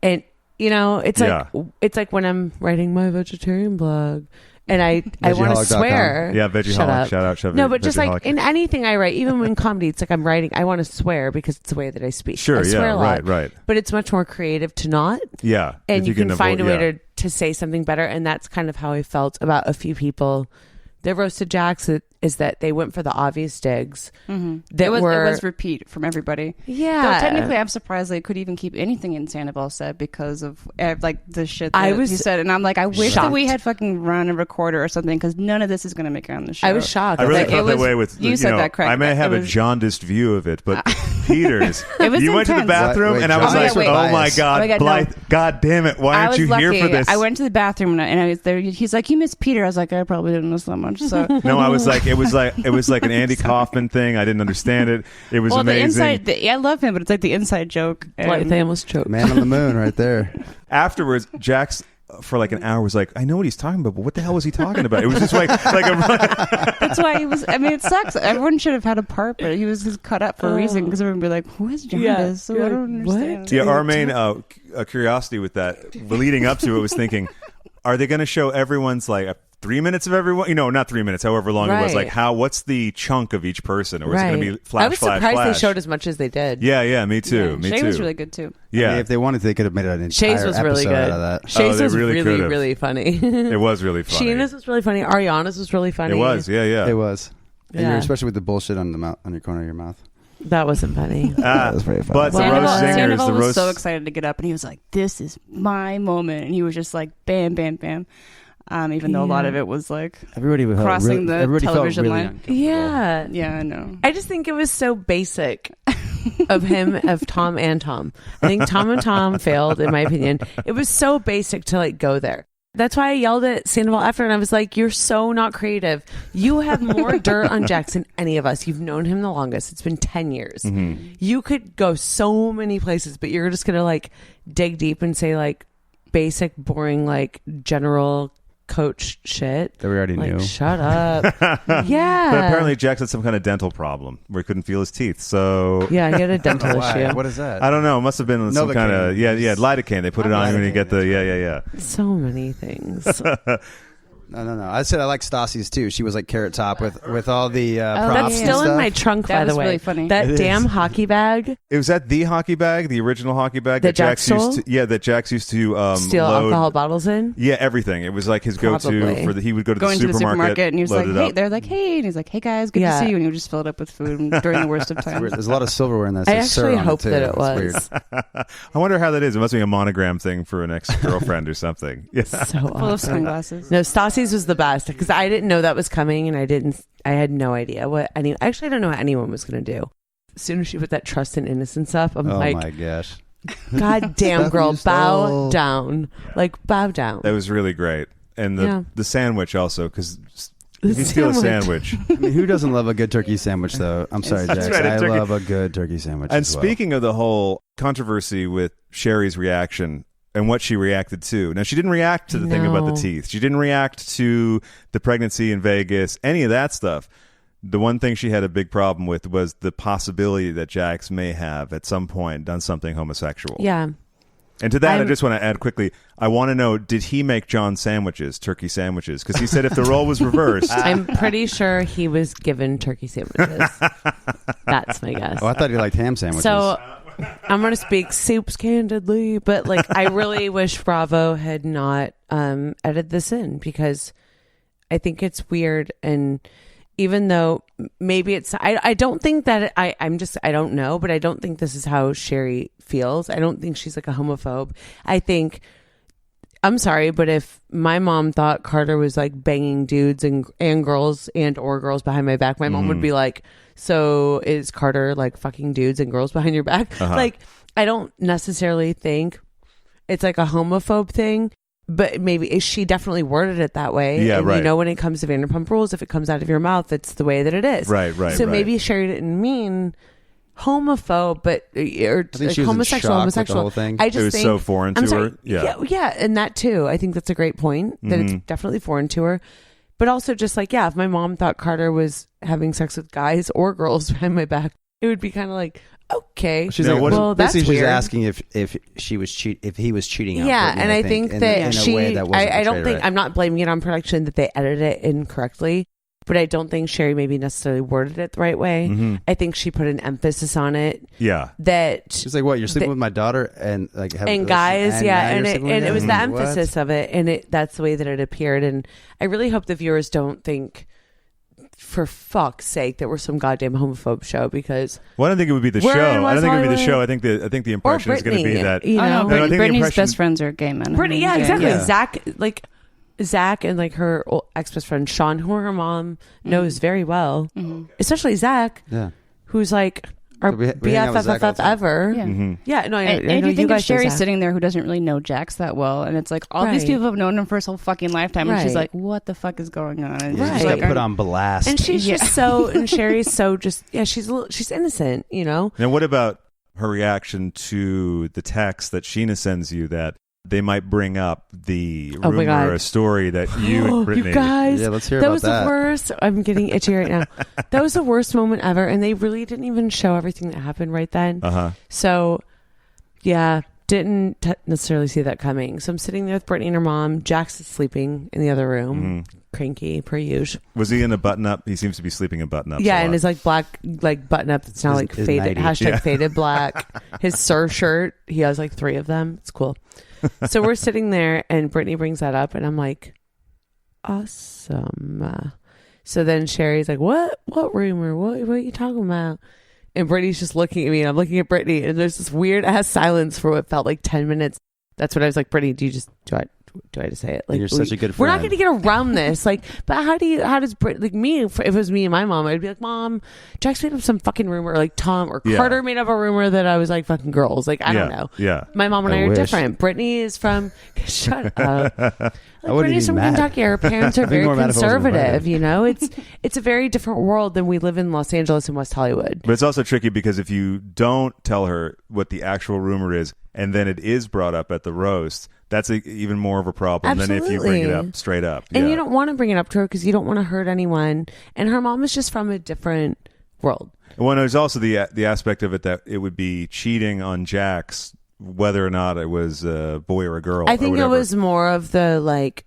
And it's like when I'm writing my vegetarian blog and I want to swear. Yeah, Veggieholic. Shout out. No, but just like in anything I write, even in comedy, it's like I'm writing, I want to swear because it's the way that I speak. Sure, I swear a lot, right. But it's much more creative to not. Yeah. And you can find a way to say something better. And that's kind of how I felt about a few people that roasted Jax, is that they went for the obvious digs. It was repeat from everybody. Yeah. Though technically, I'm surprised they could even keep anything in Sandoval said because of like the shit that he said. And I'm like, I wish that we had fucking run a recorder or something because none of this is going to make it on the show. I was shocked. I really felt that way with you said that, Craig. I may have a jaundiced view of it, but Peters, you went to the bathroom and I was like, oh my God, Blythe, God damn it, why aren't you here for this? I went to the bathroom and I was there. He's like, you miss Peter. I was like, I probably didn't miss that much. So no, I was like, it was like an Andy Kaufman thing. I didn't understand it. It was amazing. I love him, but it's like the inside joke. Blythe almost choked. Man on the moon right there. Afterwards, Jax for like an hour was like, I know what he's talking about, but what the hell was he talking about? It was just like that's why he was. I mean, it sucks. Everyone should have had a part, but he was just cut up for a reason because everyone would be like, who is jaundiced? So I don't understand. What? Yeah, our main curiosity with that leading up to it was thinking, are they going to show everyone's like 3 minutes of everyone? Not 3 minutes, however long it was. Like, what's the chunk of each person? Or is it going to be flash, I was surprised they showed as much as they did. Yeah, me too. Shay was really good too. Yeah. I mean, if they wanted to, they could have made an entire Shay's was really episode good. out of that. Shay's was really funny. It was really funny. Sheena's was really funny. Ariana's was really funny. It was, yeah. It was. And especially with the bullshit on the mouth, on your corner of your mouth. That wasn't funny. That was pretty funny. But the roast singers, Sandoval was so excited to get up, and he was like, "This is my moment," and he was just like, "Bam, bam, bam." Even though a lot of it was like everybody crossing the television really line. Yeah, I know. I just think it was so basic of Tom and Tom. I think Tom and Tom failed, in my opinion. It was so basic to like go there. That's why I yelled at Sandoval after, and I was like, "You're so not creative. You have more dirt on Jax than any of us. You've known him the longest. It's been 10 years. You could go so many places, but you're just gonna like dig deep and say like basic, boring, like general." Coach shit that we already knew. Shut up. Yeah. But apparently Jax had some kind of dental problem where he couldn't feel his teeth. So yeah, he had a dental issue. What is that? I don't know. It must have been some kind of lidocaine. They put it on you when you get the yeah. So many things. No. I said I like Stassi's too. She was like Carrot Top with all the props. That's still in my trunk, by the way. Really funny. That damn hockey bag. Was that the hockey bag, the original hockey bag that Jax used to? Yeah, that Jax used to steal alcohol bottles in. Yeah, everything. It was like his go-to for he would go to the supermarket and he was like, "Hey," they're like, "Hey," and he's like, "Hey guys, good to see you," and he would just fill it up with food during the worst of times. There's a lot of silverware in that. I actually hope that it was. I wonder how that is. It must be a monogram thing for an ex-girlfriend or something. Yeah, so full of sunglasses. No, Stassi's was the best because I didn't know that was coming, and I had no idea what any. Actually, I don't know what anyone was going to do. As soon as she put that trust and innocence up, I'm like, oh my gosh, God damn, girl, bow down, like bow down. That was really great, and the sandwich also because. If you steal a sandwich. I mean, who doesn't love a good turkey sandwich, though? I'm sorry, Jax. Right, I love a good turkey sandwich. And speaking of the whole controversy with Sherry's reaction and what she reacted to. Now, she didn't react to the thing about the teeth. She didn't react to the pregnancy in Vegas, any of that stuff. The one thing she had a big problem with was the possibility that Jax may have, at some point, done something homosexual. Yeah. And to that, I just want to add quickly, I want to know, did he make John sandwiches, turkey sandwiches? Because he said if the role was reversed... I'm pretty sure he was given turkey sandwiches. That's my guess. Oh, I thought he liked ham sandwiches. So I'm going to speak soups candidly, but like I really wish Bravo had not edited this in because I think it's weird. And even though maybe it's... I don't think that... I don't know, but I don't think this is how Sherry feels. I don't think she's like a homophobe. I think, I'm sorry, but if my mom thought Carter was like banging dudes and girls or girls behind my back, my mom would be like, so is Carter like fucking dudes and girls behind your back? Like, I don't necessarily think it's like a homophobe thing, but maybe she definitely worded it that way. Yeah, and right. You know, when it comes to Vanderpump Rules, if it comes out of your mouth, it's the way that it is. Right. So maybe Sherry didn't mean homophobe, but or like homosexual. With the whole thing. I just it was think so foreign to her. Yeah, and that too. I think that's a great point. That it's definitely foreign to her, but also just like if my mom thought Carter was having sex with guys or girls behind my back, it would be kind of like okay. She's like, well, that's weird. She's asking if he was cheating. On yeah, Brittany, and I think that she. I don't think right. I'm not blaming it on production that they edited it incorrectly. But I don't think Sherry maybe necessarily worded it the right way. I think she put an emphasis on it. Yeah. That she's like, "What? You're sleeping with my daughter and like and guys, and it was the emphasis of it, and that's the way that it appeared. And I really hope the viewers don't think, for fuck's sake, that we're some goddamn homophobe show because. Well, I don't think it would be the show. I don't think it would be the show. I think the impression is going to be that. You know, Brittany's best friends are gay men. Brittany, yeah, exactly. Yeah. Zach and like her ex-best friend Sean, who her mom knows very well, especially Zach, who's like our BFF ever. Yeah, no, and you think of Sherry sitting there who doesn't really know Jax that well, and it's like all these people have known him for his whole fucking lifetime, and she's like, "What the fuck is going on?" And she's like put on blast, and she's just so, and Sherry's so just she's innocent, you know. Now, what about her reaction to the text that Sheena sends you that? They might bring up the rumor or story that you and Brittany... You guys, let's hear that about was the worst. I'm getting itchy right now. That was the worst moment ever, and they really didn't even show everything that happened right then. So, yeah, didn't necessarily see that coming. So I'm sitting there with Brittany and her mom. Jax is sleeping in the other room, cranky per usual. Was he in a button-up? He seems to be sleeping in button-ups. Yeah, and his like black like button-up that's now like faded, faded black. His Sir shirt, he has like 3 of them. It's cool. So we're sitting there and Brittany brings that up and I'm like, awesome. So then Sherry's like, what rumor? What are you talking about? And Brittany's just looking at me and I'm looking at Brittany and there's this weird ass silence for what felt like 10 minutes. That's what I was like, Brittany, do I just say it? Like, you're such a good friend. We're not going to get around this. Like, but how does Brit, like me, if it was me and my mom, I'd be like, Mom, Jax made up some fucking rumor, like Tom or Carter made up a rumor that I was like fucking girls. Like, I don't know. Yeah. My mom and I are different. Brittany is from, shut up. Like, Brittany's from Kentucky. Our parents are very conservative, you know? It's a very different world than we live in Los Angeles and West Hollywood. But it's also tricky because if you don't tell her what the actual rumor is, and then it is brought up at the roast, that's even more of a problem than if you bring it up straight up. And you don't want to bring it up to her because you don't want to hurt anyone. And her mom is just from a different world. Well, there's also the aspect of it that it would be cheating on Jax, whether or not it was a boy or a girl. I think it was more of the like,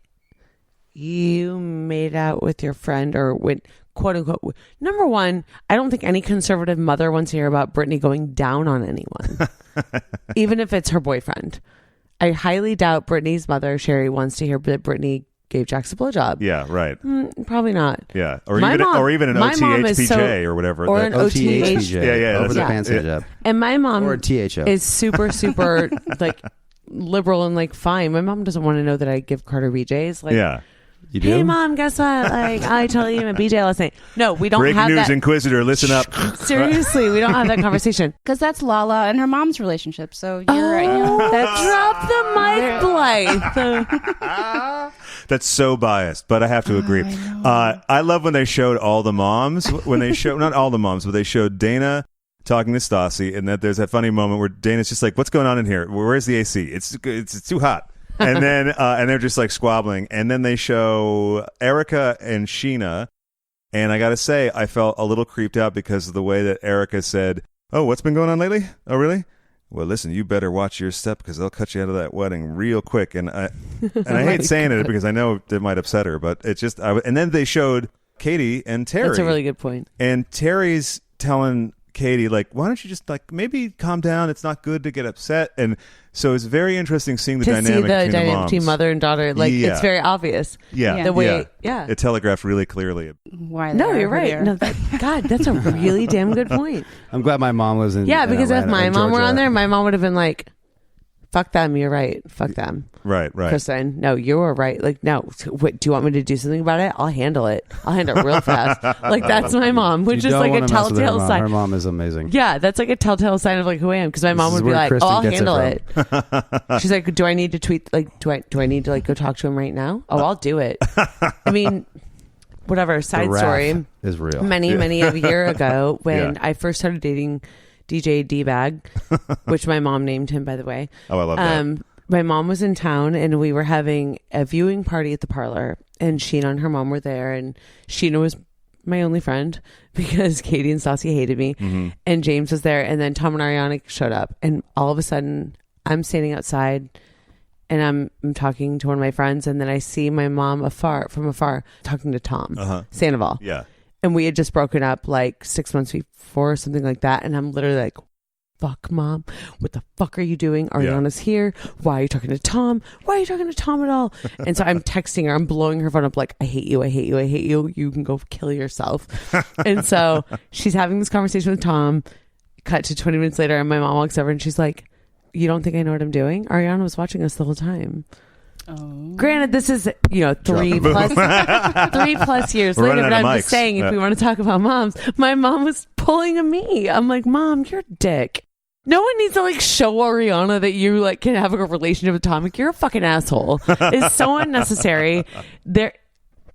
you made out with your friend or went quote unquote. Number one, I don't think any conservative mother wants to hear about Britney going down on anyone, even if it's her boyfriend. I highly doubt Britney's mother, Sherry, wants to hear that Britney gave Jax a blowjob. Yeah, right. Probably not. Yeah, or even an OTHPJ or whatever. Or an OTHPJ. Yeah. Over the pants hijab. And my mom or a THO. is super like liberal and like fine. My mom doesn't want to know that I give Carter BJs. Like, yeah. You do? Hey mom, guess what? Like I totally gave him a BJ last night. No, we don't Breaking have news, that. Inquisitor, listen up. Seriously, we don't have that conversation. Because that's Lala and her mom's relationship. So you're right. You know, Drop the mic, Blythe. That's so biased, but I have to agree. I love when they showed all the moms. When they showed, not all the moms, but they showed Dana talking to Stassi, and that there's that funny moment where Dana's just like, "What's going on in here? Where's the AC? It's too hot." And then and they're just like squabbling, and then they show Erica and Sheena, and I gotta say I felt a little creeped out because of the way that Erica said, "Oh, what's been going on lately? Oh, really? Well, listen, you better watch your step because they'll cut you out of that wedding real quick." And I hate saying it because I know it might upset her, but it's just and then they showed Katie and Terry. That's a really good point. And Terry's telling Katie, like, why don't you just like maybe calm down? It's not good to get upset. And so it's very interesting seeing the dynamic between mother and daughter. Like it's very obvious. Yeah. The way it telegraphed really clearly. Why? No, you're right. No, God, that's a really damn good point. I'm glad my mom was in. Yeah, because Atlanta, if my mom were Georgia. on there, my mom would have been like, "Fuck them, you're right. Fuck them." Right. Kristen, no, you were right. Like, no, what, do you want me to do something about it? I'll handle it. I'll handle it real fast. Like, that's my mom, which is like a telltale sign. Her mom is amazing. Yeah, that's like a telltale sign of like who I am. Because my mom would be like, Kristen I'll gets handle it. She's like, do I need to tweet? Like, do I need to like go talk to him right now? Oh, I'll do it. I mean, whatever. Side story is real. Many a year ago when I first started dating DJ D-Bag, which my mom named him, by the way. Oh, I love that. My mom was in town and we were having a viewing party at the parlor, and Sheena and her mom were there, and Sheena was my only friend because Katie and Stassi hated me, and James was there, and then Tom and Ariana showed up, and all of a sudden I'm standing outside and I'm talking to one of my friends, and then I see my mom from afar talking to Tom Sandoval. Yeah. And we had just broken up like 6 months before or something like that, and I'm literally like, fuck, mom, what the fuck are you doing? Ariana's here. Why are you talking to Tom? Why are you talking to Tom at all? And so I'm texting her, I'm blowing her phone up like, I hate you, I hate you, I hate you. You can go kill yourself. And so she's having this conversation with Tom. Cut to 20 minutes later, and my mom walks over and she's like, you don't think I know what I'm doing? Ariana was watching us the whole time. Oh. Granted, this is 3 plus years later, but I'm just saying, if we want to talk about moms, my mom was pulling a me. I'm like, Mom, you're a dick. No one needs to like show Ariana that you like can have a relationship with Tom. Like, you're a fucking asshole. It's so unnecessary.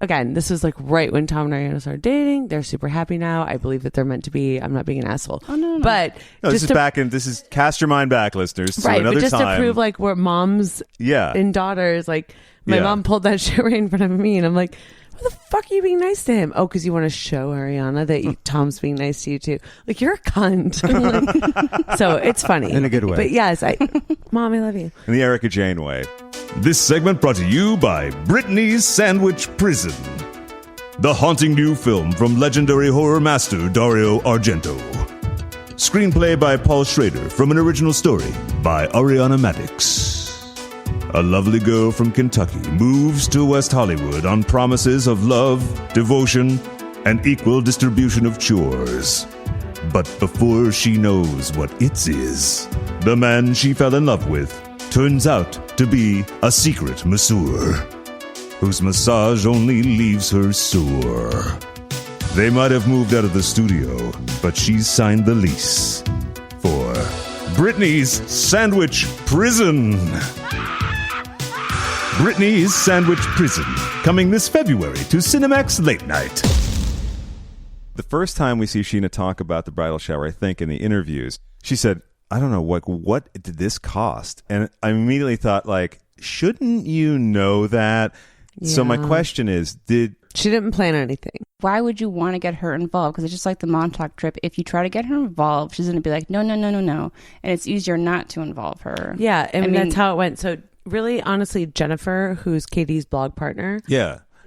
Again, this was like right when Tom and Ariana started dating. They're super happy now. I believe that they're meant to be. I'm not being an asshole. Oh, no. But this is cast your mind back, listeners. Right, but just to prove like we're moms and daughters. Like my mom pulled that shit right in front of me, and I'm like, why the fuck are you being nice to him? Oh, because you want to show Ariana that Tom's being nice to you too. Like, you're a cunt. Like, so it's funny in a good way. But yes, Mom, I love you. In the Erica Jane way. This segment brought to you by Britney's Sandwich Prison, the haunting new film from legendary horror master Dario Argento. Screenplay by Paul Schrader from an original story by Ariana Maddox. A lovely girl from Kentucky moves to West Hollywood on promises of love, devotion, and equal distribution of chores. But before she knows what it is, the man she fell in love with turns out to be a secret masseur, whose massage only leaves her sore. They might have moved out of the studio, but she's signed the lease for Britney's Sandwich Prison. Britney's Sandwich Prison, coming this February to Cinemax Late Night. The first time we see Sheena talk about the bridal shower, I think, in the interviews, she said, I don't know, what did this cost? And I immediately thought, like, shouldn't you know that? Yeah. So my question is, she didn't plan anything. Why would you want to get her involved? Because it's just like the Montauk trip. If you try to get her involved, she's going to be like, no. And it's easier not to involve her. Yeah, I mean, that's how it went. So really, honestly, Jennifer, who's Katie's blog partner,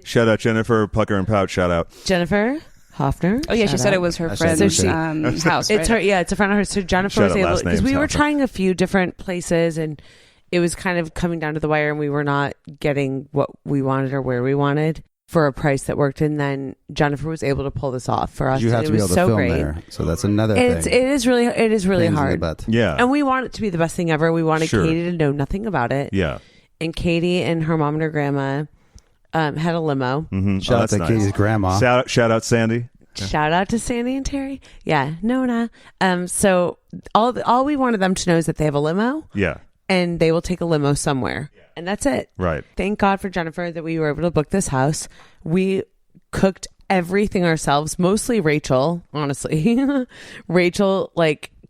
Shout out Jennifer Plucker and Pout. Shout out Jennifer Hoffner. Oh yeah, she said it was her friend's house. Right? It's her. Yeah, it's a friend of hers. So Jennifer was able, because we were trying a few different places, and it was kind of coming down to the wire, and we were not getting what we wanted or where we wanted for a price that worked. And then Jennifer was able to pull this off for us. You have to be able to film there, so that's another thing. It is really hard. Yeah, and we want it to be the best thing ever. We wanted Katie to know nothing about it. Yeah, and Katie and her mom and her grandma had a limo. Mm-hmm. Shout out to Katie's grandma. Shout out Sandy. Shout out to Sandy and Terry. Yeah, Nona. So all we wanted them to know is that they have a limo. Yeah. And they will take a limo somewhere. And that's it. Right. Thank God for Jennifer that we were able to book this house. We cooked everything ourselves, mostly Rachel, honestly. Rachel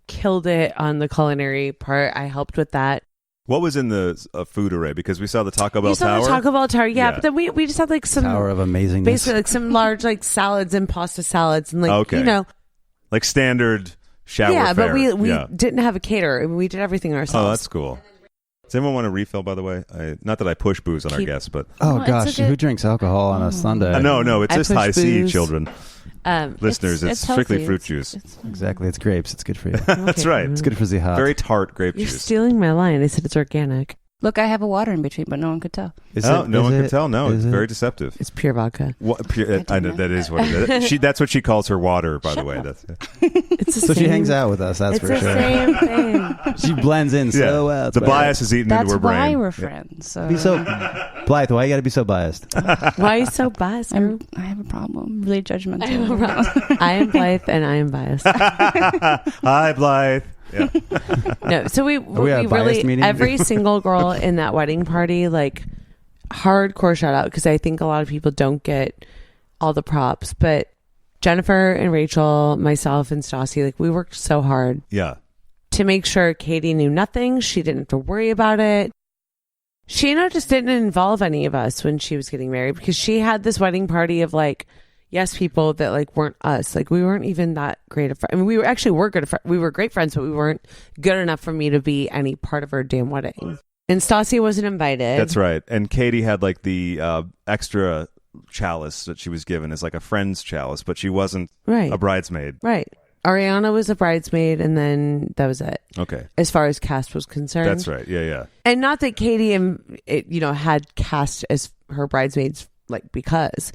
killed it on the culinary part. I helped with that. What was in the food array? Because we saw the Taco Bell tower. We saw the Taco Bell tower, yeah. But then we just had some tower of amazingness. Basically, some large salads and pasta salads and like standard shower fare. But we didn't have a caterer. We did everything ourselves. Oh, that's cool. Does anyone want a refill, by the way? Not that I push booze on our guests, but... Oh, gosh. Who drinks alcohol on a Sunday? No. It's just high C, children. Listeners, it's strictly healthy. Fruit juice. Exactly. It's grapes. It's good for you. That's right. It's good for the heart. Very tart grape You're juice. stealing my line. I said it's organic. Look, I have a water in between, but no one could tell. No one could tell. No, it's very deceptive. It's pure vodka. I know that is what it is. That's what she calls her water, by the way. So she hangs out with us, that's for sure. It's the same thing. She blends in so well. The bias is eaten into her brain. That's why we're friends. So. Blythe, why you got to be so biased? Why are you so biased? I have a problem. Really judgmental. I am Blythe and I am biased. Hi, Blythe. Yeah. No, so we really every single girl in that wedding party, hardcore shout out, because I think a lot of people don't get all the props, but Jennifer and Rachel, myself and Stassi, we worked so hard. Yeah. To make sure Katie knew nothing. She didn't have to worry about it. She just didn't involve any of us when she was getting married, because she had this wedding party of yes, people that weren't us. We weren't even that great of friends. I mean, we were good. We were great friends, but we weren't good enough for me to be any part of her damn wedding. And Stassi wasn't invited. That's right. And Katie had the extra chalice that she was given as a friend's chalice, but she wasn't a bridesmaid. Right. Ariana was a bridesmaid, and then that was it. Okay. As far as cast was concerned. That's right. Yeah. And not that Katie had cast as her bridesmaids. Because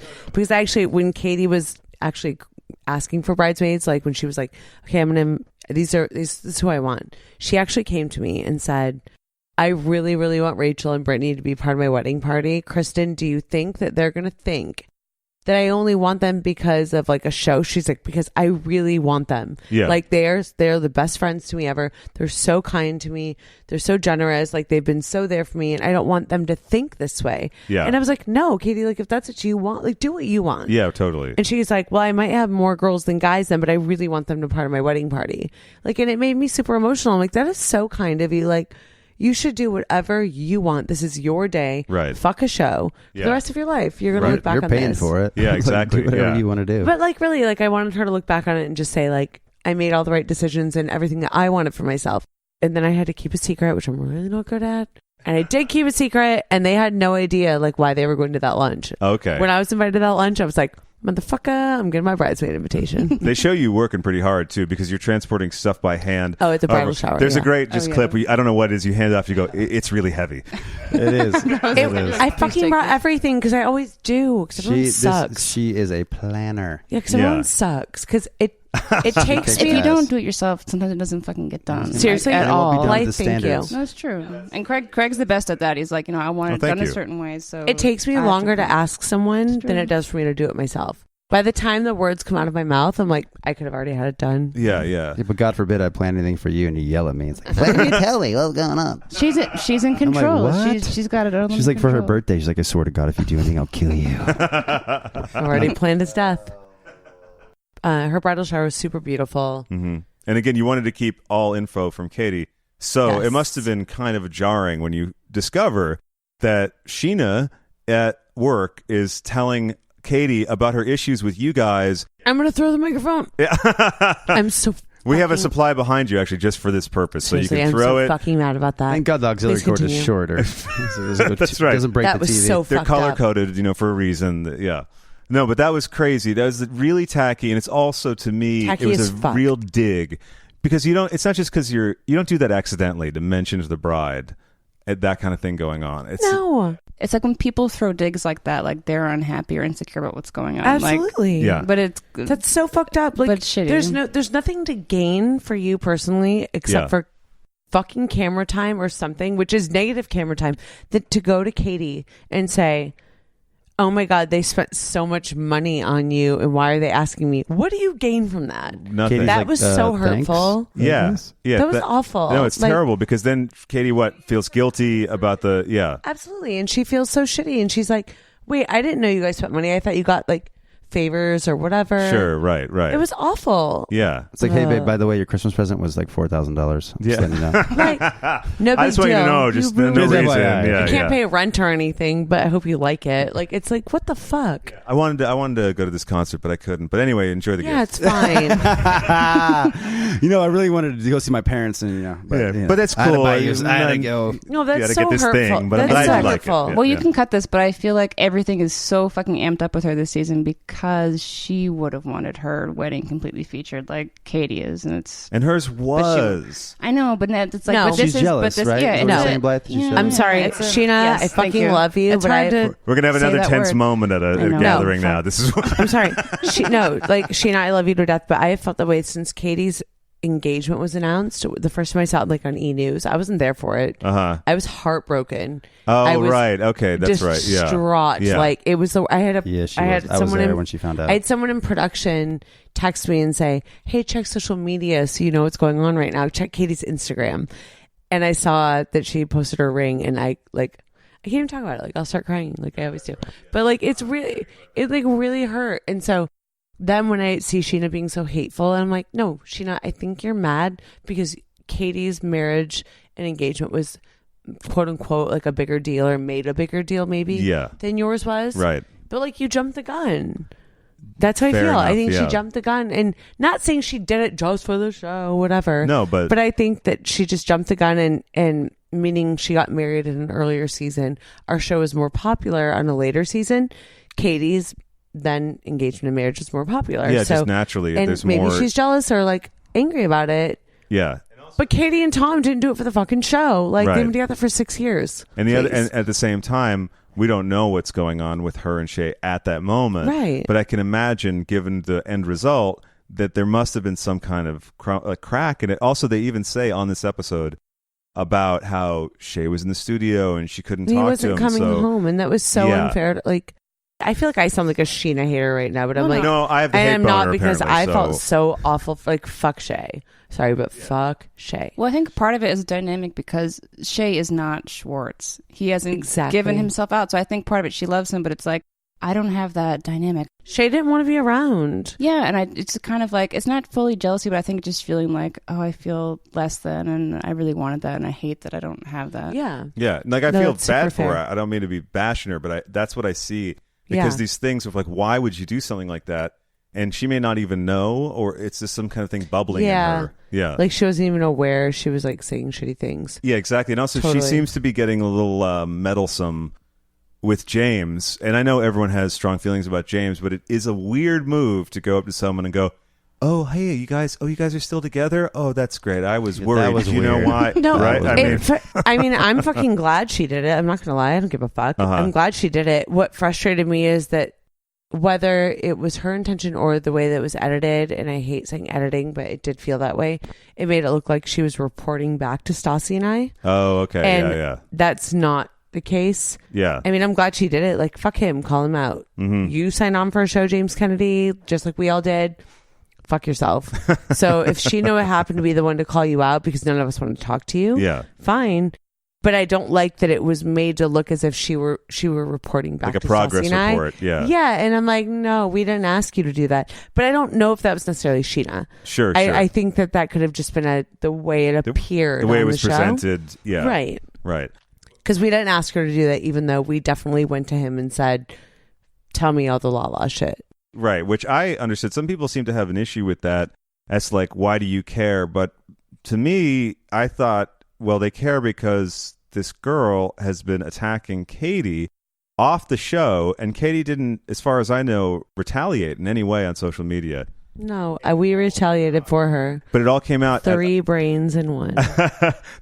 actually when Katie was actually asking for bridesmaids, when she was okay, this is who I want, she actually came to me and said, I really, really want Rachel and Brittany to be part of my wedding party. Kristen, do you think that they're going to think that I only want them because of a show? She's because I really want them. Yeah. They're the best friends to me ever. They're so kind to me. They're so generous. They've been so there for me, and I don't want them to think this way. Yeah. And I was no, Katie, if that's what you want, do what you want. Yeah, totally. And she's well, I might have more girls than guys then, but I really want them to be part of my wedding party. And it made me super emotional. I'm that is so kind of you. You should do whatever you want. This is your day. Right. Fuck a show. For the rest of your life, you're going to look back on this. You're paying for it. Yeah, exactly. Do whatever you want to do. But really, I wanted her to look back on it and just say, I made all the right decisions and everything that I wanted for myself. And then I had to keep a secret, which I'm really not good at. And I did keep a secret, and they had no idea why they were going to that lunch. Okay. When I was invited to that lunch, I was motherfucker, I'm getting my bridesmaid invitation. They show you working pretty hard too, because you're transporting stuff by hand. Oh, at the bridal shower. There's a great clip where I don't know what it is, you hand it off, you go, it's really heavy. It is. I fucking brought everything, because I always do, because everyone sucks. She is a planner. Yeah, because everyone sucks, because it takes me. If you don't do it yourself, sometimes it doesn't fucking get done. Seriously, at all. Thank you. That's true. And Craig's the best at that. He's I want it done a certain way. So it takes me longer to ask someone than it does for me to do it myself. By the time the words come out of my mouth, I'm I could have already had it done. Yeah. But God forbid I plan anything for you and you yell at me. It's why didn't you tell me what's going on? She's in control. She's got it all. She's for her birthday, she's I swear to God, if you do anything, I'll kill you. I've already planned his death. Her bridal shower was super beautiful. Mm-hmm. And again, you wanted to keep all info from Katie. So It must have been kind of jarring when you discover that Sheena at work is telling Katie about her issues with you guys. I'm going to throw the microphone. Yeah. I'm so We have a supply behind you, actually, just for this purpose. So you can I'm throw it. Fucking mad about that. Thank God the auxiliary cord is shorter. That's right. Doesn't break that the TV. was so They're fucked color up. coded, for a reason. Yeah. No, but that was crazy. That was really tacky, and it's also, to me, Tacky it was as a fuck. real dig, because it's not just because you don't do that accidentally to mention to the bride that kind of thing going on. It's like when people throw digs like that, like they're unhappy or insecure about what's going on. Absolutely. Yeah. But that's so fucked up. Like, but shitty. There's nothing to gain for you personally except for fucking camera time or something, which is negative camera time, that to go to Katie and say, oh my God, they spent so much money on you, and why are they asking me? What do you gain from that? Nothing. Katie's That was so thanks. hurtful. Yeah. That was awful. No, it's terrible, because then Katie feels guilty about Absolutely. And she feels so shitty, and she's like, wait, I didn't know you guys spent money. I thought you got like favors or whatever. Sure, right. It was awful. Yeah. It's like, hey, babe, by the way, your Christmas present was like $4,000. Yeah. Just letting you know. Like, no big I just want you to deal. know, just You no ruined it. reason. Yeah, You can't pay rent or anything, but I hope you like it. Like, it's like, what the fuck? I wanted to go to this concert, but I couldn't. But anyway, enjoy the Yeah, gift. it's fine. I really wanted to go see my parents, and but that's I had to cool. buy you- I had to go. No, You that's gotta so get this hurtful. thing, but I'm That's glad so you like it. hurtful. Yeah. Well, you can cut this, but I feel like everything is so fucking amped up with her this season because she would have wanted her wedding completely featured like Katie is, and hers was. I know, but it's like, No. but this She's is, jealous, but this, right? yeah, Is it's what you're a- saying, Blythe? She's yeah. jealous? I'm sorry, It's a- Sheena. yes, I thank fucking you. love you, It's but hard to We're gonna have say another that tense word. moment at a know. gathering No. now. This is what I'm sorry. Sheena, I love you to death, but I have felt that way since Katie's engagement was announced. The first time I saw it, like on E! News, I wasn't there for it. Uh-huh. I was heartbroken. Oh, I was right. Okay, that's right. Yeah. Distraught. Yeah. Like, it was the. I had I was there when she found out. I had someone in production text me and say, "Hey, check social media so you know what's going on right now. Check Katie's Instagram." And I saw that she posted her ring, and I can't even talk about it. Like, I'll start crying, like I always do. But like, it really hurt. And so then when I see Sheena being so hateful, I'm like, no, Sheena, I think you're mad because Katie's marriage and engagement was, quote unquote, like a bigger deal, or made a bigger deal maybe than yours was. Right. But like, you jumped the gun. That's how I Fair feel. enough, I think yeah. she jumped the gun, and not saying she did it just for the show, whatever. No, but I think that she just jumped the gun, and meaning she got married in an earlier season. Our show is more popular on a later season. Katie's then engagement and marriage was more popular. Yeah, so, just naturally. and there's maybe more. she's jealous or like angry about it. Yeah. But Katie and Tom didn't do it for the fucking show. Like, Right. they've been together for 6 years. And Please. and at the same time, we don't know what's going on with her and Shay at that moment. Right. But I can imagine, given the end result, that there must have been some kind of crack in it. Also, they even say on this episode about how Shay was in the studio and she couldn't he talk to wasn't him. coming So home, and that was so Yeah. unfair. Like, I feel like I sound like a Sheena hater right now, but I'm like, no, I have the I hate am not, boner, because I apparently, felt so- so awful. Like, fuck Shay. Sorry, but fuck Shay. Well, I think part of it is dynamic because Shay is not Schwartz. He hasn't Exactly. given himself out. So I think part of it, she loves him, but it's like, I don't have that dynamic. Shay didn't want to be around. Yeah, and it's kind of like, it's not fully jealousy, but I think just feeling like, oh, I feel less than, and I really wanted that, and I hate that I don't have that. Yeah. Yeah, like I No, feel that's super bad for her. fair. I don't mean to be bashing her, but that's what I see. Because Yeah. these things of like, why would you do something like that? And she may not even know, or it's just some kind of thing bubbling Yeah. in her. Yeah. Like, she wasn't even aware she was like saying shitty things. Yeah, exactly. And also, Totally. she seems to be getting a little meddlesome with James. And I know everyone has strong feelings about James, but it is a weird move to go up to someone and go, "Oh, hey, you guys are still together? Oh, that's great. I was worried. that was you know weird. why?" No, right? I mean, I'm fucking glad she did it. I'm not gonna lie. I don't give a fuck. Uh-huh. I'm glad she did it. What frustrated me is that whether it was her intention or the way that it was edited, and I hate saying editing, but it did feel that way, it made it look like she was reporting back to Stassi and I. Oh, okay. And yeah. that's not the case. Yeah. I mean, I'm glad she did it. Like, fuck him. Call him out. Mm-hmm. You signed on for a show, James Kennedy, just like we all did. Fuck yourself. So if Sheena happened to be the one to call you out because none of us wanted to talk to you, Yeah. fine. But I don't like that it was made to look as if she were reporting back Like a to progress Stassi and I. report. Yeah. Yeah, and I'm like, no, we didn't ask you to do that. But I don't know if that was necessarily Sheena. Sure. I think that could have just been the way it appeared, the way it on was the show. presented. Yeah. Right. Right. Because we didn't ask her to do that, even though we definitely went to him and said, tell me all the la-la shit. Right. Which I understood. Some people seem to have an issue with that. as like, why do you care? But to me, I thought, well, they care because this girl has been attacking Katie off the show, and Katie didn't, as far as I know, retaliate in any way on social media. No, we retaliated for her. But it all came out 3 brains in one.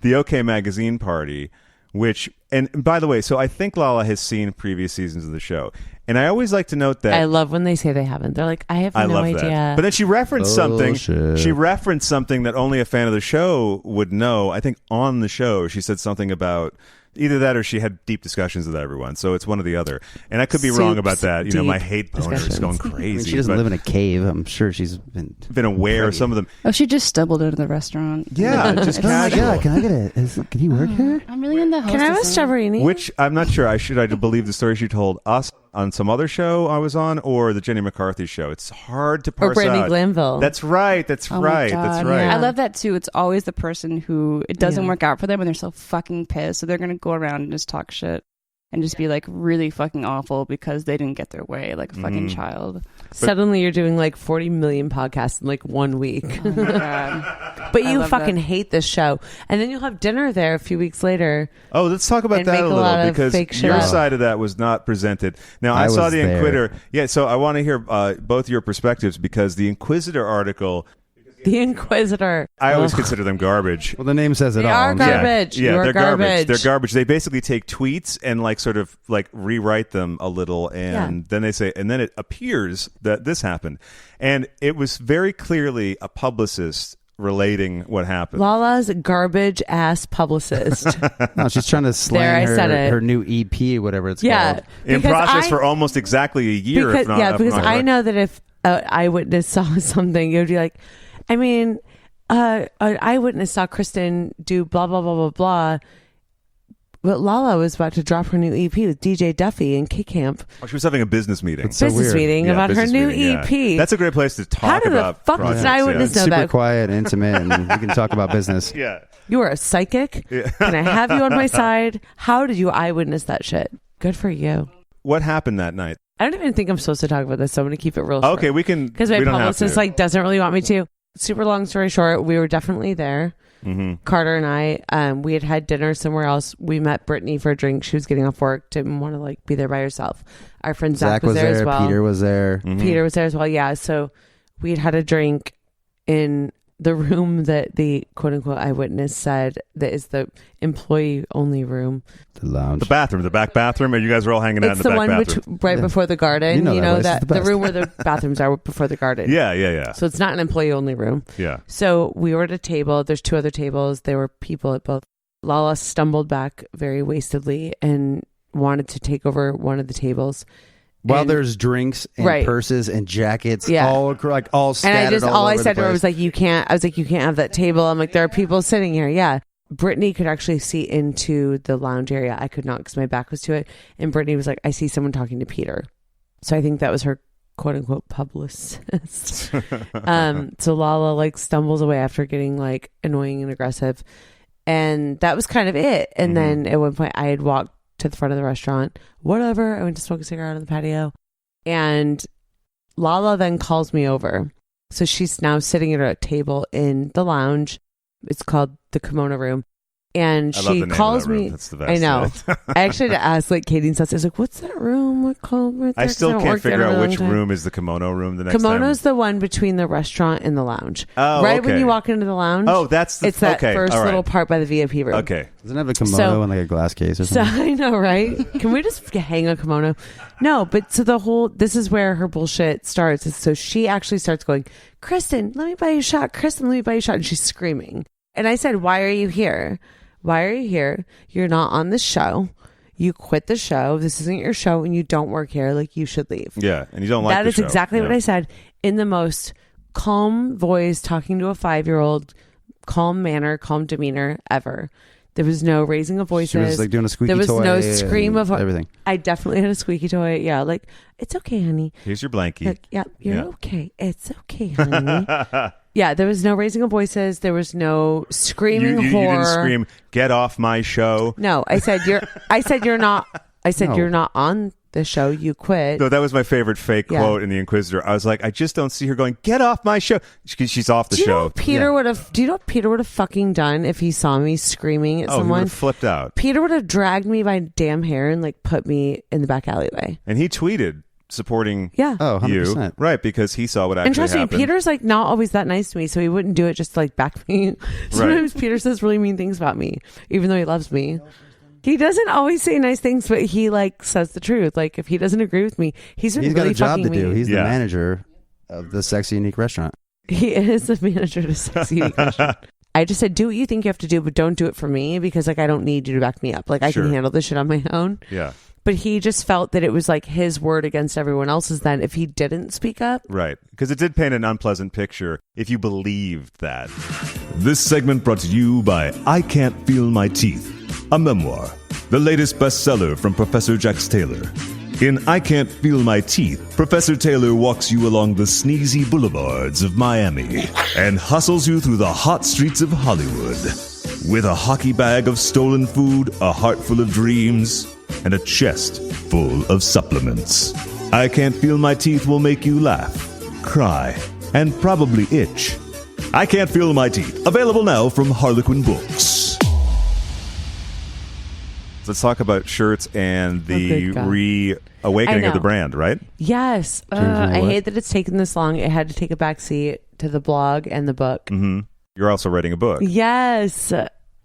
The OK Magazine party, which, and by the way, so I think Lala has seen previous seasons of the show. And I always like to note that I love when they say they haven't. They're like, I have no idea. That. But then she referenced something. She referenced something that only a fan of the show would know. I think on the show, she said something about either that or she had deep discussions with everyone. So it's one or the other. And I could be wrong about that. You know, my hate boner is going crazy. I mean, she doesn't live in a cave. I'm sure she's been aware of some of them. Oh, she just stumbled into the restaurant. Yeah, just casual. Oh my God, can I get can he work here? I'm really in the house. Can I have a strawberry? Which I'm not sure. I believe the story she told us on some other show I was on, or the Jenny McCarthy show. It's hard to parse out. Or Brittany out. Glanville. That's right. That's right. Yeah. I love that too. It's always the person who it doesn't work out for them and they're so fucking pissed. So they're going to go around and just talk shit and just be like really fucking awful because they didn't get their way, like a fucking child. Suddenly you're doing like 40 million podcasts in like 1 week. Oh my God. But you fucking hate this show. And then you'll have dinner there a few weeks later. Oh, let's talk about that a little, because your side of that was not presented. Now, I saw the Inquirer. Yeah, so I want to hear both your perspectives, because the Inquisitor article... The Inquisitor. I always consider them garbage. Well, the name says it all. They are garbage. Yeah, they're garbage. They're garbage. They basically take tweets and like sort of like rewrite them a little, and then they say, and then it appears that this happened, and it was very clearly a publicist relating what happened. Lala's garbage ass publicist. No, she's trying to slang her new EP, whatever it's called. In process for almost exactly a year. Because, if not, because I know that if an eyewitness saw something, it would be like, I mean, an eyewitness saw Kristen do blah, blah, blah, blah, blah. But Lala was about to drop her new EP with DJ Duffy and K Camp. Oh, she was having a business meeting. Business meeting about her new EP. Yeah. That's a great place to talk about. How the fuck does an eyewitness know that? Super quiet, intimate, and we can talk about business. Yeah. You are a psychic? Yeah. Can I have you on my side? How did you eyewitness that shit? Good for you. What happened that night? I don't even think I'm supposed to talk about this, so I'm going to keep it real short. Okay, we can. Because my publicist doesn't really want me to. Super long story short, we were definitely there. Mm-hmm. Carter and I, we had dinner somewhere else. We met Brittany for a drink. She was getting off work, didn't want to be there by herself. Our friend Zach was there as well. Peter was there. Mm-hmm. Peter was there as well. Yeah. So we had a drink in the room that the quote unquote eyewitness said that is the employee only room. The lounge. The bathroom, the back bathroom, and you guys were all hanging out in the back bathroom. It's the one right before the garden. You know that the room where the bathrooms are before the garden. Yeah. So it's not an employee only room. Yeah. So we were at a table. There's 2 other tables. There were people at both. Lala stumbled back very wastedly and wanted to take over one of the tables. While there's drinks and purses and jackets, all scattered. And I said to her was like, you can't have that table. I'm like, there are people sitting here. Yeah. Brittany could actually see into the lounge area. I could not because my back was to it. And Brittany was like, I see someone talking to Peter. So I think that was her quote unquote publicist. So Lala stumbles away after getting annoying and aggressive. And that was kind of it. And then at one point I had walked to the front of the restaurant, whatever. I went to smoke a cigarette on the patio, and Lala then calls me over. So she's now sitting at a table in the lounge. It's called the Kimono Room. And she calls me. That's the best. I know. I actually had to ask Katie and Seth. I was like, "What's that room? What called right there?" I still can't figure out which room is the Kimono Room. The next Kimono's the one between the restaurant and the lounge. Oh, right when you walk into the lounge. Oh, it's that first little part by the VIP room. Okay. Doesn't it have a kimono in a glass case or something? So I know, right? Can we just hang a kimono? No, but so this is where her bullshit starts. So she actually starts going, "Kristen, let me buy you a shot. Kristen, let me buy you a shot," and she's screaming. And I said, "Why are you here? Why are you here? You're not on the show. You quit the show. This isn't your show, and you don't work here. You should leave." Yeah, and you don't like that. The is show. Exactly what I said in the most calm voice, talking to a 5-year-old, calm manner, calm demeanor ever. There was no raising of voices. She was doing a squeaky toy. There was no scream of everything. I definitely had a squeaky toy. Yeah, it's okay, honey. Here's your blankie. You're okay. It's okay, honey. Yeah, there was no raising of voices. There was no screaming you horror. You didn't scream, "Get off my show." No, I said you're not. I said you're not on the show, you quit. No, that was my favorite fake quote in The Inquisitor. I was like, I just don't see her going, get off my show. She's off the show. Do you know what Peter would have fucking done if he saw me screaming at someone? He would have flipped out. Peter would have dragged me by damn hair and like put me in the back alleyway. And he tweeted supporting you. 100%. Right, because he saw what actually happened. And trust me, Peter's like not always that nice to me, so he wouldn't do it just to like back me. Sometimes Peter says really mean things about me, even though he loves me. He doesn't always say nice things, but he like says the truth. Like if he doesn't agree with me, he's really got a job to do. Me. He's the manager of the Sexy Unique restaurant. He is the manager of the Sexy Unique restaurant. I just said, do what you think you have to do, but don't do it for me because like I don't need you to back me up. Like I can handle this shit on my own. Yeah. But he just felt that it was like his word against everyone else's then if he didn't speak up. Right. Because it did paint an unpleasant picture if you believed that. This segment brought to you by I Can't Feel My Teeth, a memoir, the latest bestseller from Professor Jax Taylor. In I Can't Feel My Teeth, Professor Taylor walks you along the sneezy boulevards of Miami and hustles you through the hot streets of Hollywood. With a hockey bag of stolen food, a heart full of dreams, and a chest full of supplements. I Can't Feel My Teeth will make you laugh, cry, and probably itch. I Can't Feel My Teeth. Available now from Harlequin Books. Let's talk about shirts and the reawakening of the brand, right? Yes. I hate that it's taken this long. It had to take a backseat to the blog and the book. Mm-hmm. You're also writing a book. Yes.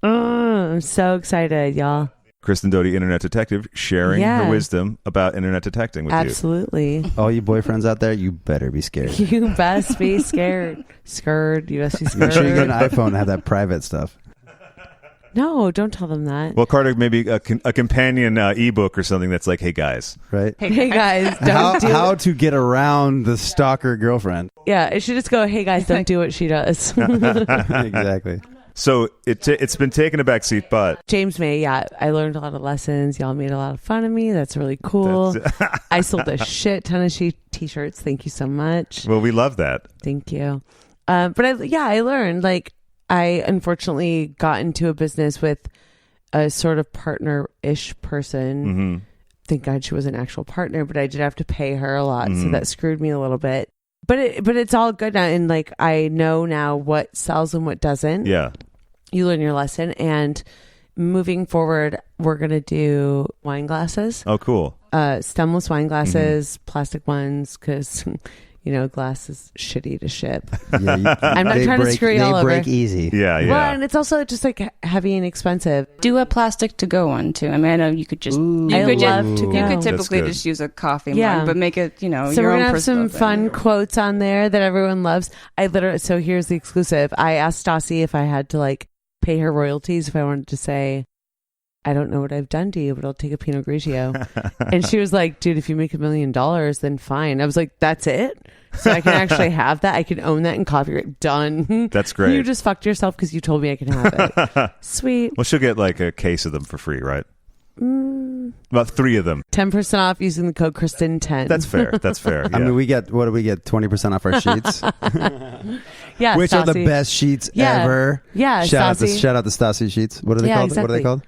I'm so excited, y'all. Kristen Doute, internet detective, sharing her wisdom about internet detecting with you. Absolutely. All you boyfriends out there, you better be scared. You best be scared. Scared. You best be scared. Make sure you get an iPhone and have that private stuff. No, don't tell them that. Well, Carter, maybe a companion ebook or something that's like, hey, guys. Right? Hey, guys, how to get around the stalker girlfriend. Yeah, it should just go, hey, guys, don't do what she does. Exactly. So it's been taken a backseat, but... James May, I learned a lot of lessons. Y'all made a lot of fun of me. That's really cool. I sold a shit ton of t-shirts. Thank you so much. Well, we love that. Thank you. But I learned, like, I unfortunately got into a business with a sort of partner-ish person. Mm-hmm. Thank God she was an actual partner, but I did have to pay her a lot, so that screwed me a little bit. But it's all good now, and like I know now what sells and what doesn't. Yeah, you learn your lesson, and moving forward, we're gonna do wine glasses. Oh, cool! Stemless wine glasses, plastic ones, because. Glass is shitty to ship. Yeah, I'm not trying to screw you all over. They break easy. Yeah. Well, and it's also just like heavy and expensive. Do a plastic to go one too. I mean, I know you could just. You could typically just use a coffee mug, but make it. So we're gonna have some fun quotes on there that everyone loves. So here's the exclusive. I asked Stassi if I had to like pay her royalties if I wanted to say, I don't know what I've done to you, but I'll take a Pinot Grigio. And she was like, dude, if you make $1 million, then fine. I was like, that's it? So I can actually have that. I can own that in copyright. Done. That's great. You just fucked yourself because you told me I can have it. Sweet. Well, she'll get like a case of them for free, right? About 3 of them. 10% off using the code Kristen10. That's fair. Yeah. I mean, we get 20% off our sheets? Yeah, which Stassi. are the best sheets ever. Yeah, shout out the Stassi sheets. What are they called? Exactly. What are they called?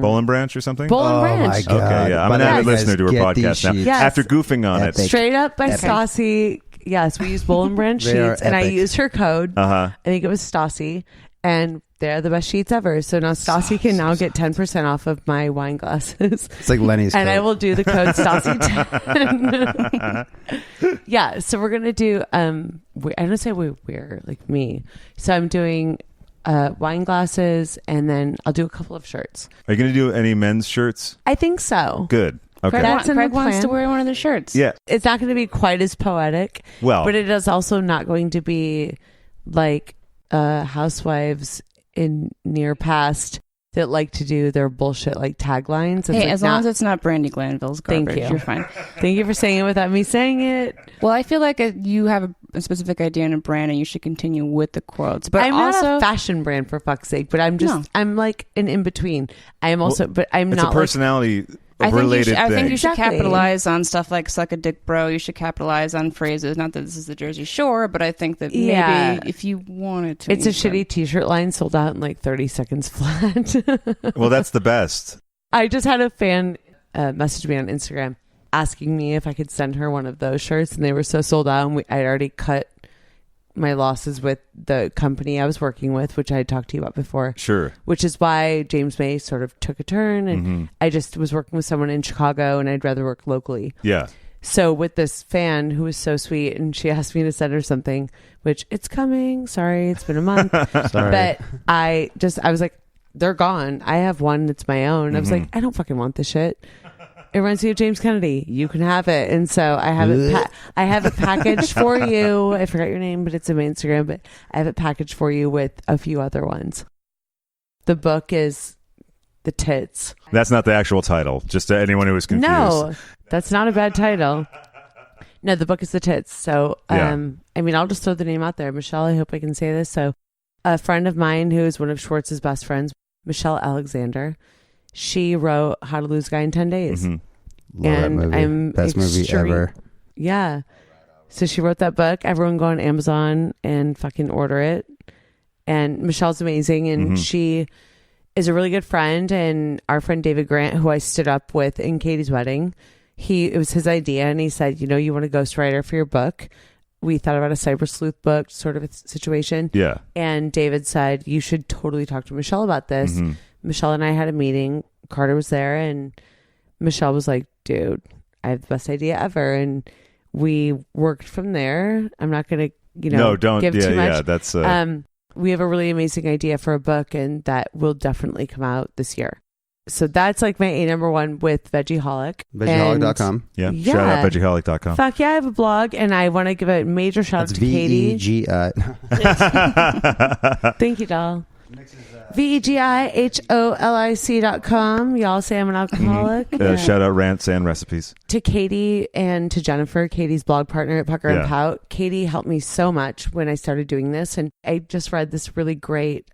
Boll and Branch or something? Boll and Branch. My God. Okay, yeah. I'm an avid listener to her podcast now. Yes. After goofing on it. Straight up by Stassi. Yes, we use Boll and Branch sheets, and I used her code. I think it was Stassi, and they're the best sheets ever. So now Stassi can now get 10% off of my wine glasses. It's like Lenny's code. And I will do the code Stassi10. Yeah, so we're going to do, I don't say we're like me. So I'm doing wine glasses, and then I'll do a couple of shirts. Are you going to do any men's shirts? I think so. Good. Okay. Craig wants to wear one of the shirts. Yeah. It's not going to be quite as poetic. Well, but it is also not going to be like housewives in near past that like to do their bullshit like taglines. Hey, as long as it's not Brandy Glanville's garbage, you're fine. Thank you for saying it without me saying it. Well, I feel like you have a specific idea and a brand, and you should continue with the quotes. But I'm also not a fashion brand for fuck's sake, but I'm like an in between. I am also, but I'm not. It's a personality. I think you should Exactly. capitalize on stuff like "suck a dick, bro." You should capitalize on phrases. Not that this is the Jersey Shore, but I think that maybe if you wanted to, it's a shitty T-shirt line sold out in like 30 seconds flat. Well, that's the best. I just had a fan messaged me on Instagram asking me if I could send her one of those shirts, and they were so sold out, and I'd already cut my losses with the company I was working with, which I had talked to you about before. Sure. Which is why James May sort of took a turn, and I just was working with someone in Chicago, and I'd rather work locally. Yeah. So with this fan who was so sweet, and she asked me to send her something, which it's coming. Sorry, it's been a month. Sorry. But I was like, they're gone. I have one that's my own. I was like, I don't fucking want this shit. It reminds me of James Kennedy. You can have it. And so I have it. I have it packaged for you. I forgot your name, but it's in my Instagram. But I have it packaged for you with a few other ones. The book is The Tits. That's not the actual title. Just to anyone who was confused. No, that's not a bad title. No, the book is The Tits. So, I mean, I'll just throw the name out there. Michelle, I hope I can say this. So, a friend of mine who is one of Schwartz's best friends, Michelle Alexander, she wrote How to Lose a Guy in 10 Days. Love that movie. Best movie ever. Yeah. So she wrote that book. Everyone go on Amazon and fucking order it. And Michelle's amazing. And she is a really good friend. And our friend David Grant, who I stood up with in Katie's wedding, it was his idea. And he said, you want a ghostwriter for your book? We thought about a cyber sleuth book sort of a situation. Yeah. And David said, you should totally talk to Michelle about this. Michelle and I had a meeting. Carter was there, and Michelle was like, dude, I have the best idea ever. And we worked from there. I'm not going to, don't give too much. Yeah, that's we have a really amazing idea for a book, and that will definitely come out this year. So that's like my number one with Veggeholic. Veggeholic.com. Yeah. Shout out Veggeholic.com. Fuck yeah, I have a blog, and I want to give a major shout out to Katie. VEGI. Thank you, doll. VEGIHOLIC.com. Y'all say I'm an alcoholic. Shout out Rants and Recipes. To Katie and to Jennifer, Katie's blog partner at Pucker and Pout. Katie helped me so much when I started doing this, and I just read this really great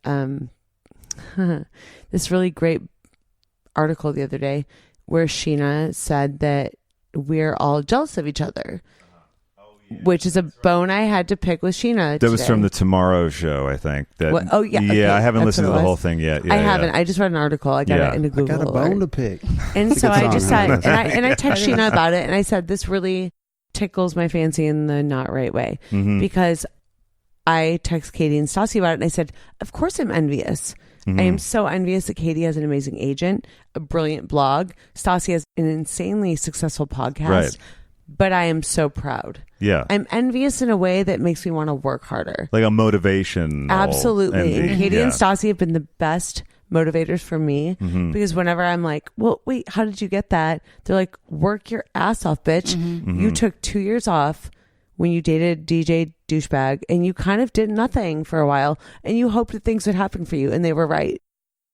article the other day where Sheena said that we're all jealous of each other. Which is a bone I had to pick with Sheena. That was from the Tomorrow Show, I think. Yeah. Okay, I haven't listened to the whole thing yet. I haven't. I just read an article. I got it into Google. I got a bone to pick. And so I just said, and I texted Sheena about it, and I said, this really tickles my fancy in the not right way. Because I text Katie and Stassi about it, and I said, of course I'm envious. I am so envious that Katie has an amazing agent, a brilliant blog. Stassi has an insanely successful podcast. Right. But I am so proud. Yeah. I'm envious in a way that makes me want to work harder. Like a motivation. Absolutely. And Katie and Stassi have been the best motivators for me because whenever I'm like, well, wait, how did you get that? They're like, work your ass off, bitch. You took 2 years off when you dated DJ Douchebag, and you kind of did nothing for a while, and you hoped that things would happen for you. And they were right.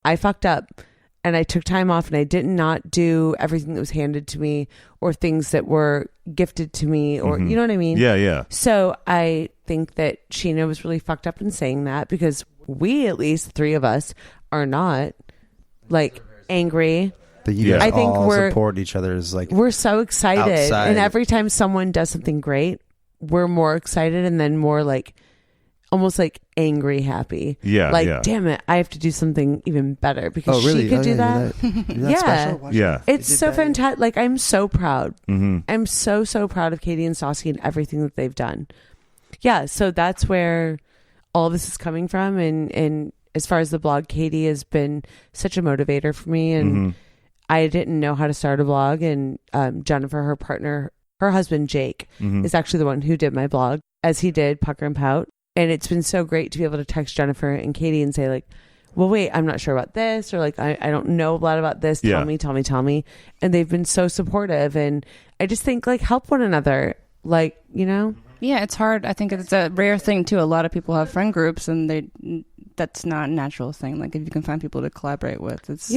I fucked up. And I took time off, and I did not do everything that was handed to me or things that were gifted to me, or you know what I mean? Yeah, yeah. So I think that Sheena was really fucked up in saying that, because we, at least 3 of us, are not like angry. That you guys all support each other's we're so excited. Outside. And every time someone does something great, we're more excited, and then more like almost like angry happy. Yeah. Like, damn it, I have to do something even better because she could do that. Yeah. It's so fantastic. Like, I'm so proud. I'm so proud of Katie and Stassi and everything that they've done. Yeah. So that's where all this is coming from. And as far as the blog, Katie has been such a motivator for me. And I didn't know how to start a blog. And Jennifer, her partner, her husband, Jake, is actually the one who did my blog, as he did Pucker and Pout. And it's been so great to be able to text Jennifer and Katie and say, like, well, wait, I'm not sure about this, or like, I don't know a lot about this. Tell me. And they've been so supportive. And I just think, like, help one another, like, Yeah, it's hard. I think it's a rare thing too. A lot of people have friend groups, and that's not a natural thing. Like, if you can find people to collaborate with, that's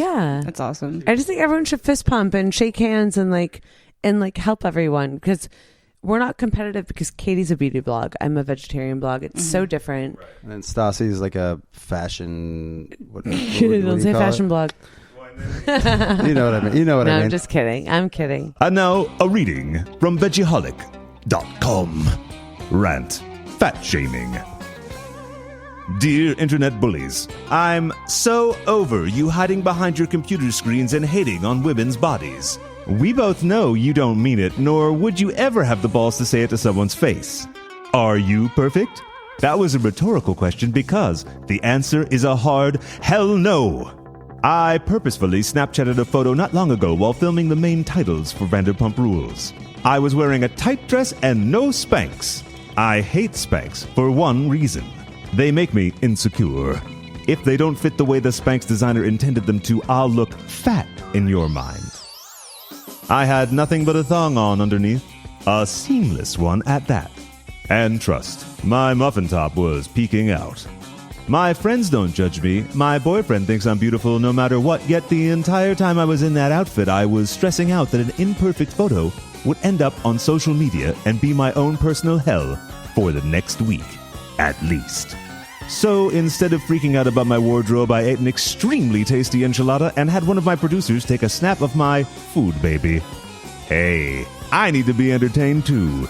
awesome. I just think everyone should fist pump and shake hands and help everyone, because we're not competitive, because Katie's a beauty blog. I'm a vegetarian blog. It's so different. Right. And then Stassi's like a fashion... What don't say fashion blog. You know what I mean. No, I'm just kidding. I'm kidding. And now, a reading from Veggeholic.com. Rant. Fat shaming. Dear internet bullies, I'm so over you hiding behind your computer screens and hating on women's bodies. We both know you don't mean it, nor would you ever have the balls to say it to someone's face. Are you perfect? That was a rhetorical question because the answer is a hard hell no. I purposefully Snapchatted a photo not long ago while filming the main titles for Vanderpump Rules. I was wearing a tight dress and no Spanx. I hate Spanx for one reason. They make me insecure. If they don't fit the way the Spanx designer intended them to, I'll look fat in your mind. I had nothing but a thong on underneath, a seamless one at that. And trust, my muffin top was peeking out. My friends don't judge me. My boyfriend thinks I'm beautiful no matter what, yet the entire time I was in that outfit, I was stressing out that an imperfect photo would end up on social media and be my own personal hell for the next week, at least. So instead of freaking out about my wardrobe, I ate an extremely tasty enchilada and had one of my producers take a snap of my food baby. Hey, I need to be entertained too.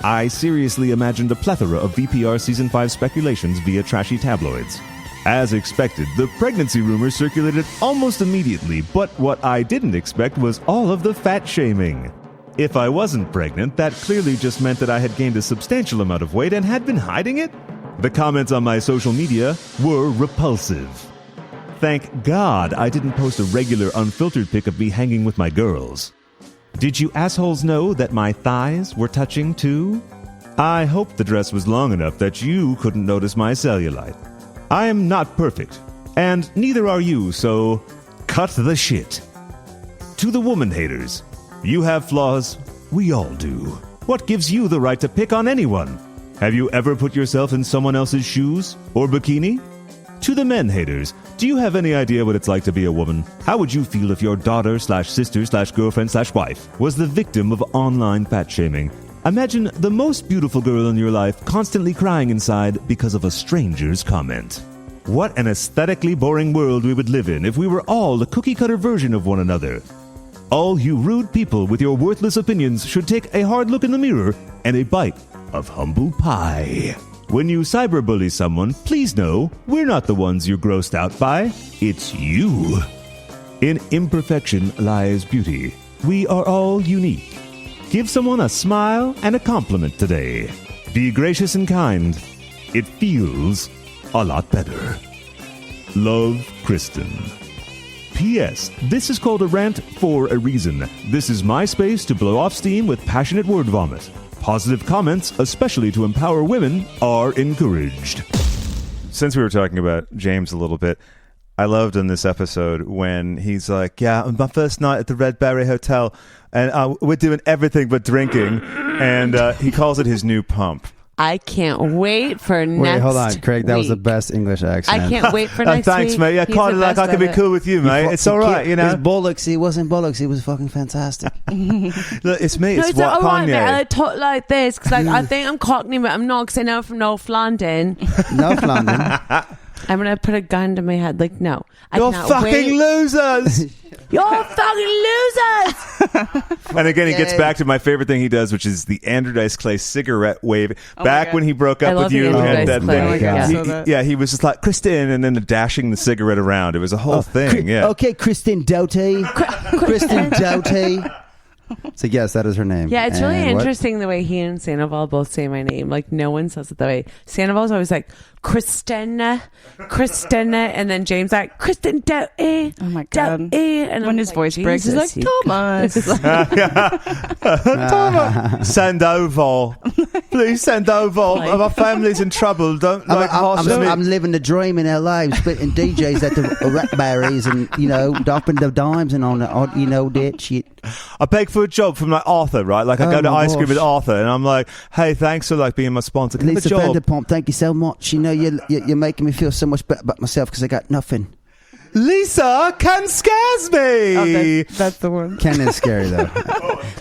I seriously imagined a plethora of VPR Season 5 speculations via trashy tabloids. As expected, the pregnancy rumors circulated almost immediately, but what I didn't expect was all of the fat shaming. If I wasn't pregnant, that clearly just meant that I had gained a substantial amount of weight and had been hiding it. The comments on my social media were repulsive. Thank God I didn't post a regular unfiltered pic of me hanging with my girls. Did you assholes know that my thighs were touching too? I hope the dress was long enough that you couldn't notice my cellulite. I am not perfect, and neither are you, so cut the shit. To the woman haters, you have flaws, we all do. What gives you the right to pick on anyone? Have you ever put yourself in someone else's shoes or bikini? To the men haters, do you have any idea what it's like to be a woman? How would you feel if your daughter/sister/girlfriend/wife was the victim of online fat shaming? Imagine the most beautiful girl in your life constantly crying inside because of a stranger's comment. What an aesthetically boring world we would live in if we were all a cookie-cutter version of one another. All you rude people with your worthless opinions should take a hard look in the mirror and a bite of humble pie. When you cyberbully someone, please know we're not the ones you're grossed out by. It's you. In imperfection lies beauty. We are all unique. Give someone a smile and a compliment today. Be gracious and kind. It feels a lot better. Love, Kristen. P.S. This is called a rant for a reason. This is my space to blow off steam with passionate word vomit. Positive comments, especially to empower women, are encouraged. Since we were talking about James a little bit, I loved in this episode when he's like, yeah, on my first night at the Red Berry Hotel, and we're doing everything but drinking, and he calls it his new pump. I can't wait for next week. Wait, hold on, Craig. That was the best English accent. I can't wait for next thanks, week. Mate. Yeah, kind of like I could be cool with you, mate. It's all right, you know. It's bollocks. He wasn't bollocks. He was fucking fantastic. Look, it's me. It's all right, Kanye. mate. I talk like this because I think I'm Cockney, but I'm not because I know I'm from North London. North London. I'm going to put a gun to my head. Like, no. You're fucking losers. You're fucking losers. And again, he gets back to my favorite thing he does, which is the Andrew Dice Clay cigarette wave. Back when he broke up with you and that thing. He was just like, Kristen, and then dashing the cigarette around. It was a whole thing. Okay, Kristen Doute. Kristen Doute. So yes, that is her name. Yeah, it's really interesting the way he and Sandoval both say my name. Like, no one says it that way. Sandoval's always like, Kristen, and then James like, Kristen Doute. Oh my God. Doute. And when his voice breaks, he's like, Thomas. Thomas. Sandoval. Please, Sandoval. My family's in trouble. Don't I'm living the dream in LA, splitting DJs at the Rackberries and, dropping the dimes and on the, that shit. I beg for a job from like Arthur, right? Like I go to ice cream with Arthur, and I'm like, "Hey, thanks for like being my sponsor. Can Lisa Vanderpump, thank you so much. You're making me feel so much better about myself because I got nothing. Lisa, Ken scares me. That's the one. Ken is scary though.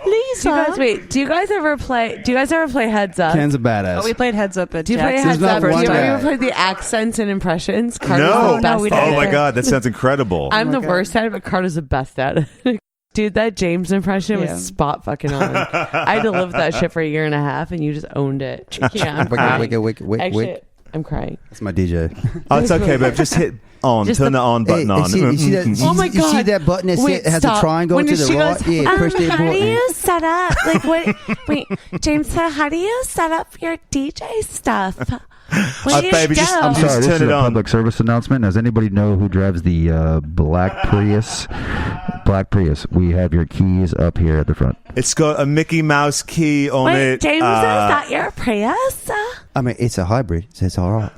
Lisa, do you guys ever play Heads Up? Ken's a badass. Oh, we played Heads Up at Do you play Jax's. Heads Up? Do you ever play the accents and impressions? No. We didn't. Oh my God, that sounds incredible. I'm the worst at it, but Carter's the best at it. Dude, that James impression was spot fucking on. I had to live that shit for a year and a half, and you just owned it. Yeah, wick. I'm crying. That's my DJ. Oh, it's okay, babe. Just hit on. Turn the on button on. You see that, oh my God. You see that button that has a triangle when to the right? Goes, yeah, push that how button. do you set up? Like, what? Wait, James said, how do you set up your DJ stuff? Baby, I'm sorry, this is a public service announcement. Does anybody know who drives the black Prius? Black Prius. We have your keys up here at the front. It's got a Mickey Mouse key on it. James, is that your Prius? I mean, it's a hybrid, so it's all right.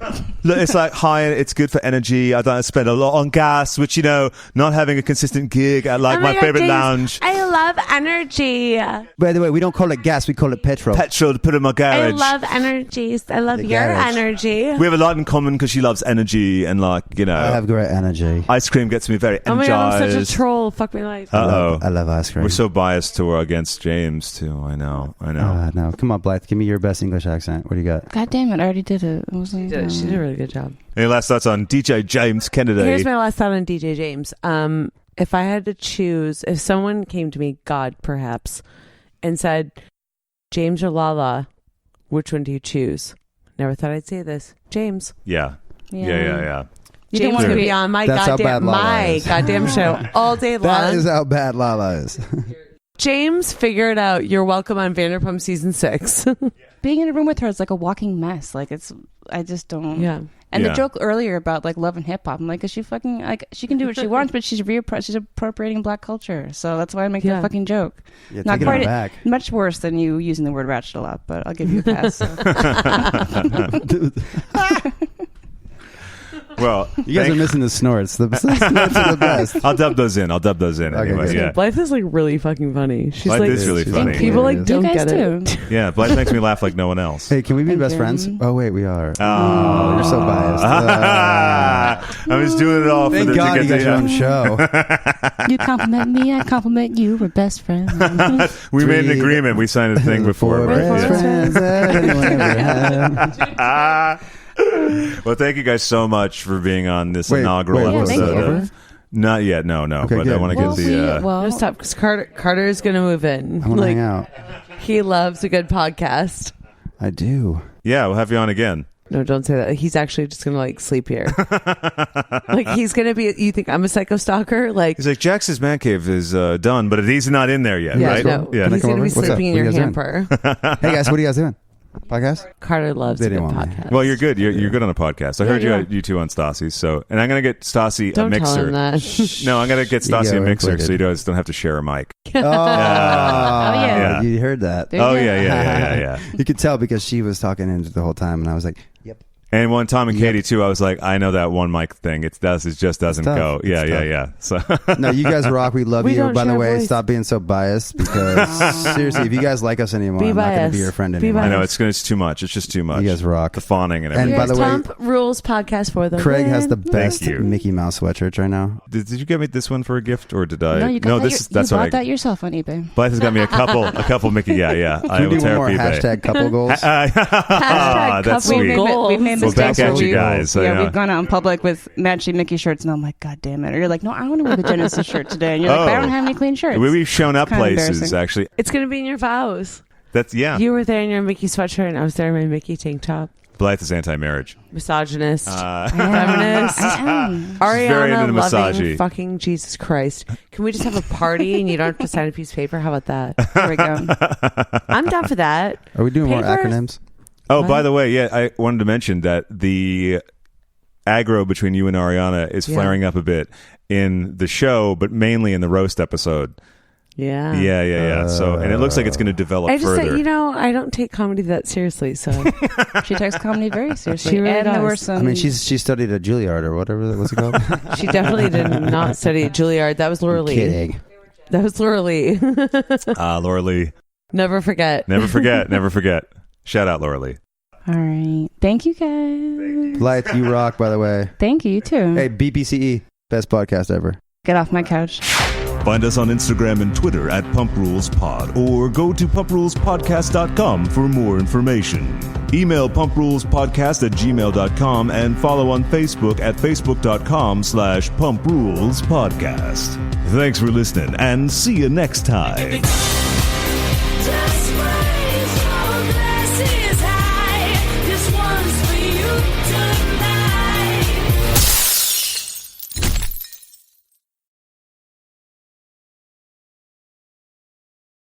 Look, it's like high. It's good for energy. I don't spend a lot on gas, which, not having a consistent gig at my favorite James, lounge. I love energy. By the way, we don't call it gas, we call it petrol. Petrol to put in my garage. I love energies. I love your energy. We have a lot in common because she loves energy and I have great energy. Ice cream gets me very energized. Oh my God, I'm such a troll. Fuck my life. Uh-oh. I love ice cream. We're so biased against James, too. I know. No, come on, Blythe. Give me your best English accent. What do you got? God damn it, I already did it. She did a really good job. Any last thoughts on DJ James Kennedy? Here's my last thought on DJ James. If I had to choose, if someone came to me, God perhaps, and said, James or Lala, which one do you choose? Never thought I'd say this. James. Yeah. You James don't want to be on my goddamn show all day long. That is how bad Lala is. James, figure it out. You're welcome on Vanderpump season 6. Being in a room with her is like a walking mess. Like I just don't. Yeah. And the joke earlier about like love and hip hop, I'm like, is she fucking she can do what she wants, but she's appropriating black culture. So that's why I make that fucking joke. Yeah, not quite much worse than you using the word ratchet a lot, but I'll give you a pass. Well, you guys are missing the snorts. The snorts are the best. I'll dub those in. Okay, anyway. Yeah. Blythe is like really fucking funny. She's Blythe like, is really funny. People don't get it. Yeah, Blythe makes me laugh like no one else. Hey, can we be best friends? Oh wait, we are. Oh, you're so biased. I was doing it all. Thank God you got your own show. You compliment me, I compliment you. We're best friends. We made an agreement. We signed a thing before. Best friends that anyone ever had. Well, thank you guys so much for being on this inaugural episode. Not yet, no. Okay, but good. I want to get the. No, stop, because Carter is going to move in. I want to hang out. He loves a good podcast. I do. Yeah, we'll have you on again. No, don't say that. He's actually just going to sleep here. He's going to be. You think I'm a psycho stalker? He's like, Jax's man cave is done, but he's not in there yet, right? No, he's going to be sleeping in your hamper. Hey guys, what are you guys doing? Podcast? Carter loves a good podcast. Well, you're good. You're good on a podcast. I heard you two on Stassi's. And I'm going to get Stassi a mixer. Don't tell him that. No, I'm going to get Stassi a mixer so you guys don't have to share a mic. Yeah. You heard that. Yeah. You could tell because she was talking into the whole time, and I was like, yep. And one Tom and Katie too, I was like, I know that one mic thing. It just doesn't go. Yeah. So no, you guys rock. We love you. By the way, stop being so biased because seriously, if you guys like us anymore, I'm not going to be your friend anymore. I know it's too much. It's just too much. You guys rock. The fawning and everything. And by the way, Vanderpump Rules podcast for the Craig has the best Mickey Mouse sweatshirts right now. Did you get me this one for a gift or did I? No, you got that's you bought that yourself on eBay. Blythe has got me a couple Mickey. Yeah. I will tear up eBay. Hashtag couple goals. Hashtag couple goals. We've made mistakes. Back at you guys. We've gone out in public with matchy Mickey shirts, and I'm like, God damn it! Or you're like, no, I want to wear the Genesis shirt today, and you're like, but I don't have any clean shirts. We've shown up places actually. It's gonna be in your vows. You were there in your Mickey sweatshirt, and I was there in my Mickey tank top. Blythe is anti-marriage, misogynist, feminist, Ariana loving, fucking Jesus Christ. Can we just have a party and you don't have to sign a piece of paper? How about that? There we go. I'm down for that. Are we doing more acronyms? Oh, by the way, I wanted to mention that the aggro between you and Ariana is flaring up a bit in the show, but mainly in the roast episode. Yeah. So, and it looks like it's going to develop further. I just said, I don't take comedy that seriously. So she takes comedy very seriously. She really does. There were some. I mean, she studied at Juilliard or whatever. What's it called? She definitely did not study at Juilliard. That was Laura Lee. Kidding. That was Laura Lee. Laura Lee. Never forget. Never forget. Shout out Laura Lee. All right. Thank you, guys. Blythe, you rock, by the way. Thank you, too. Hey, BPCE. Best podcast ever. Get off my couch. Find us on Instagram and Twitter at Pump Rules Pod, or go to pumprulespodcast.com for more information. Email pumprulespodcast@gmail.com and follow on Facebook at facebook.com/pumprulespodcast. Thanks for listening and see you next time.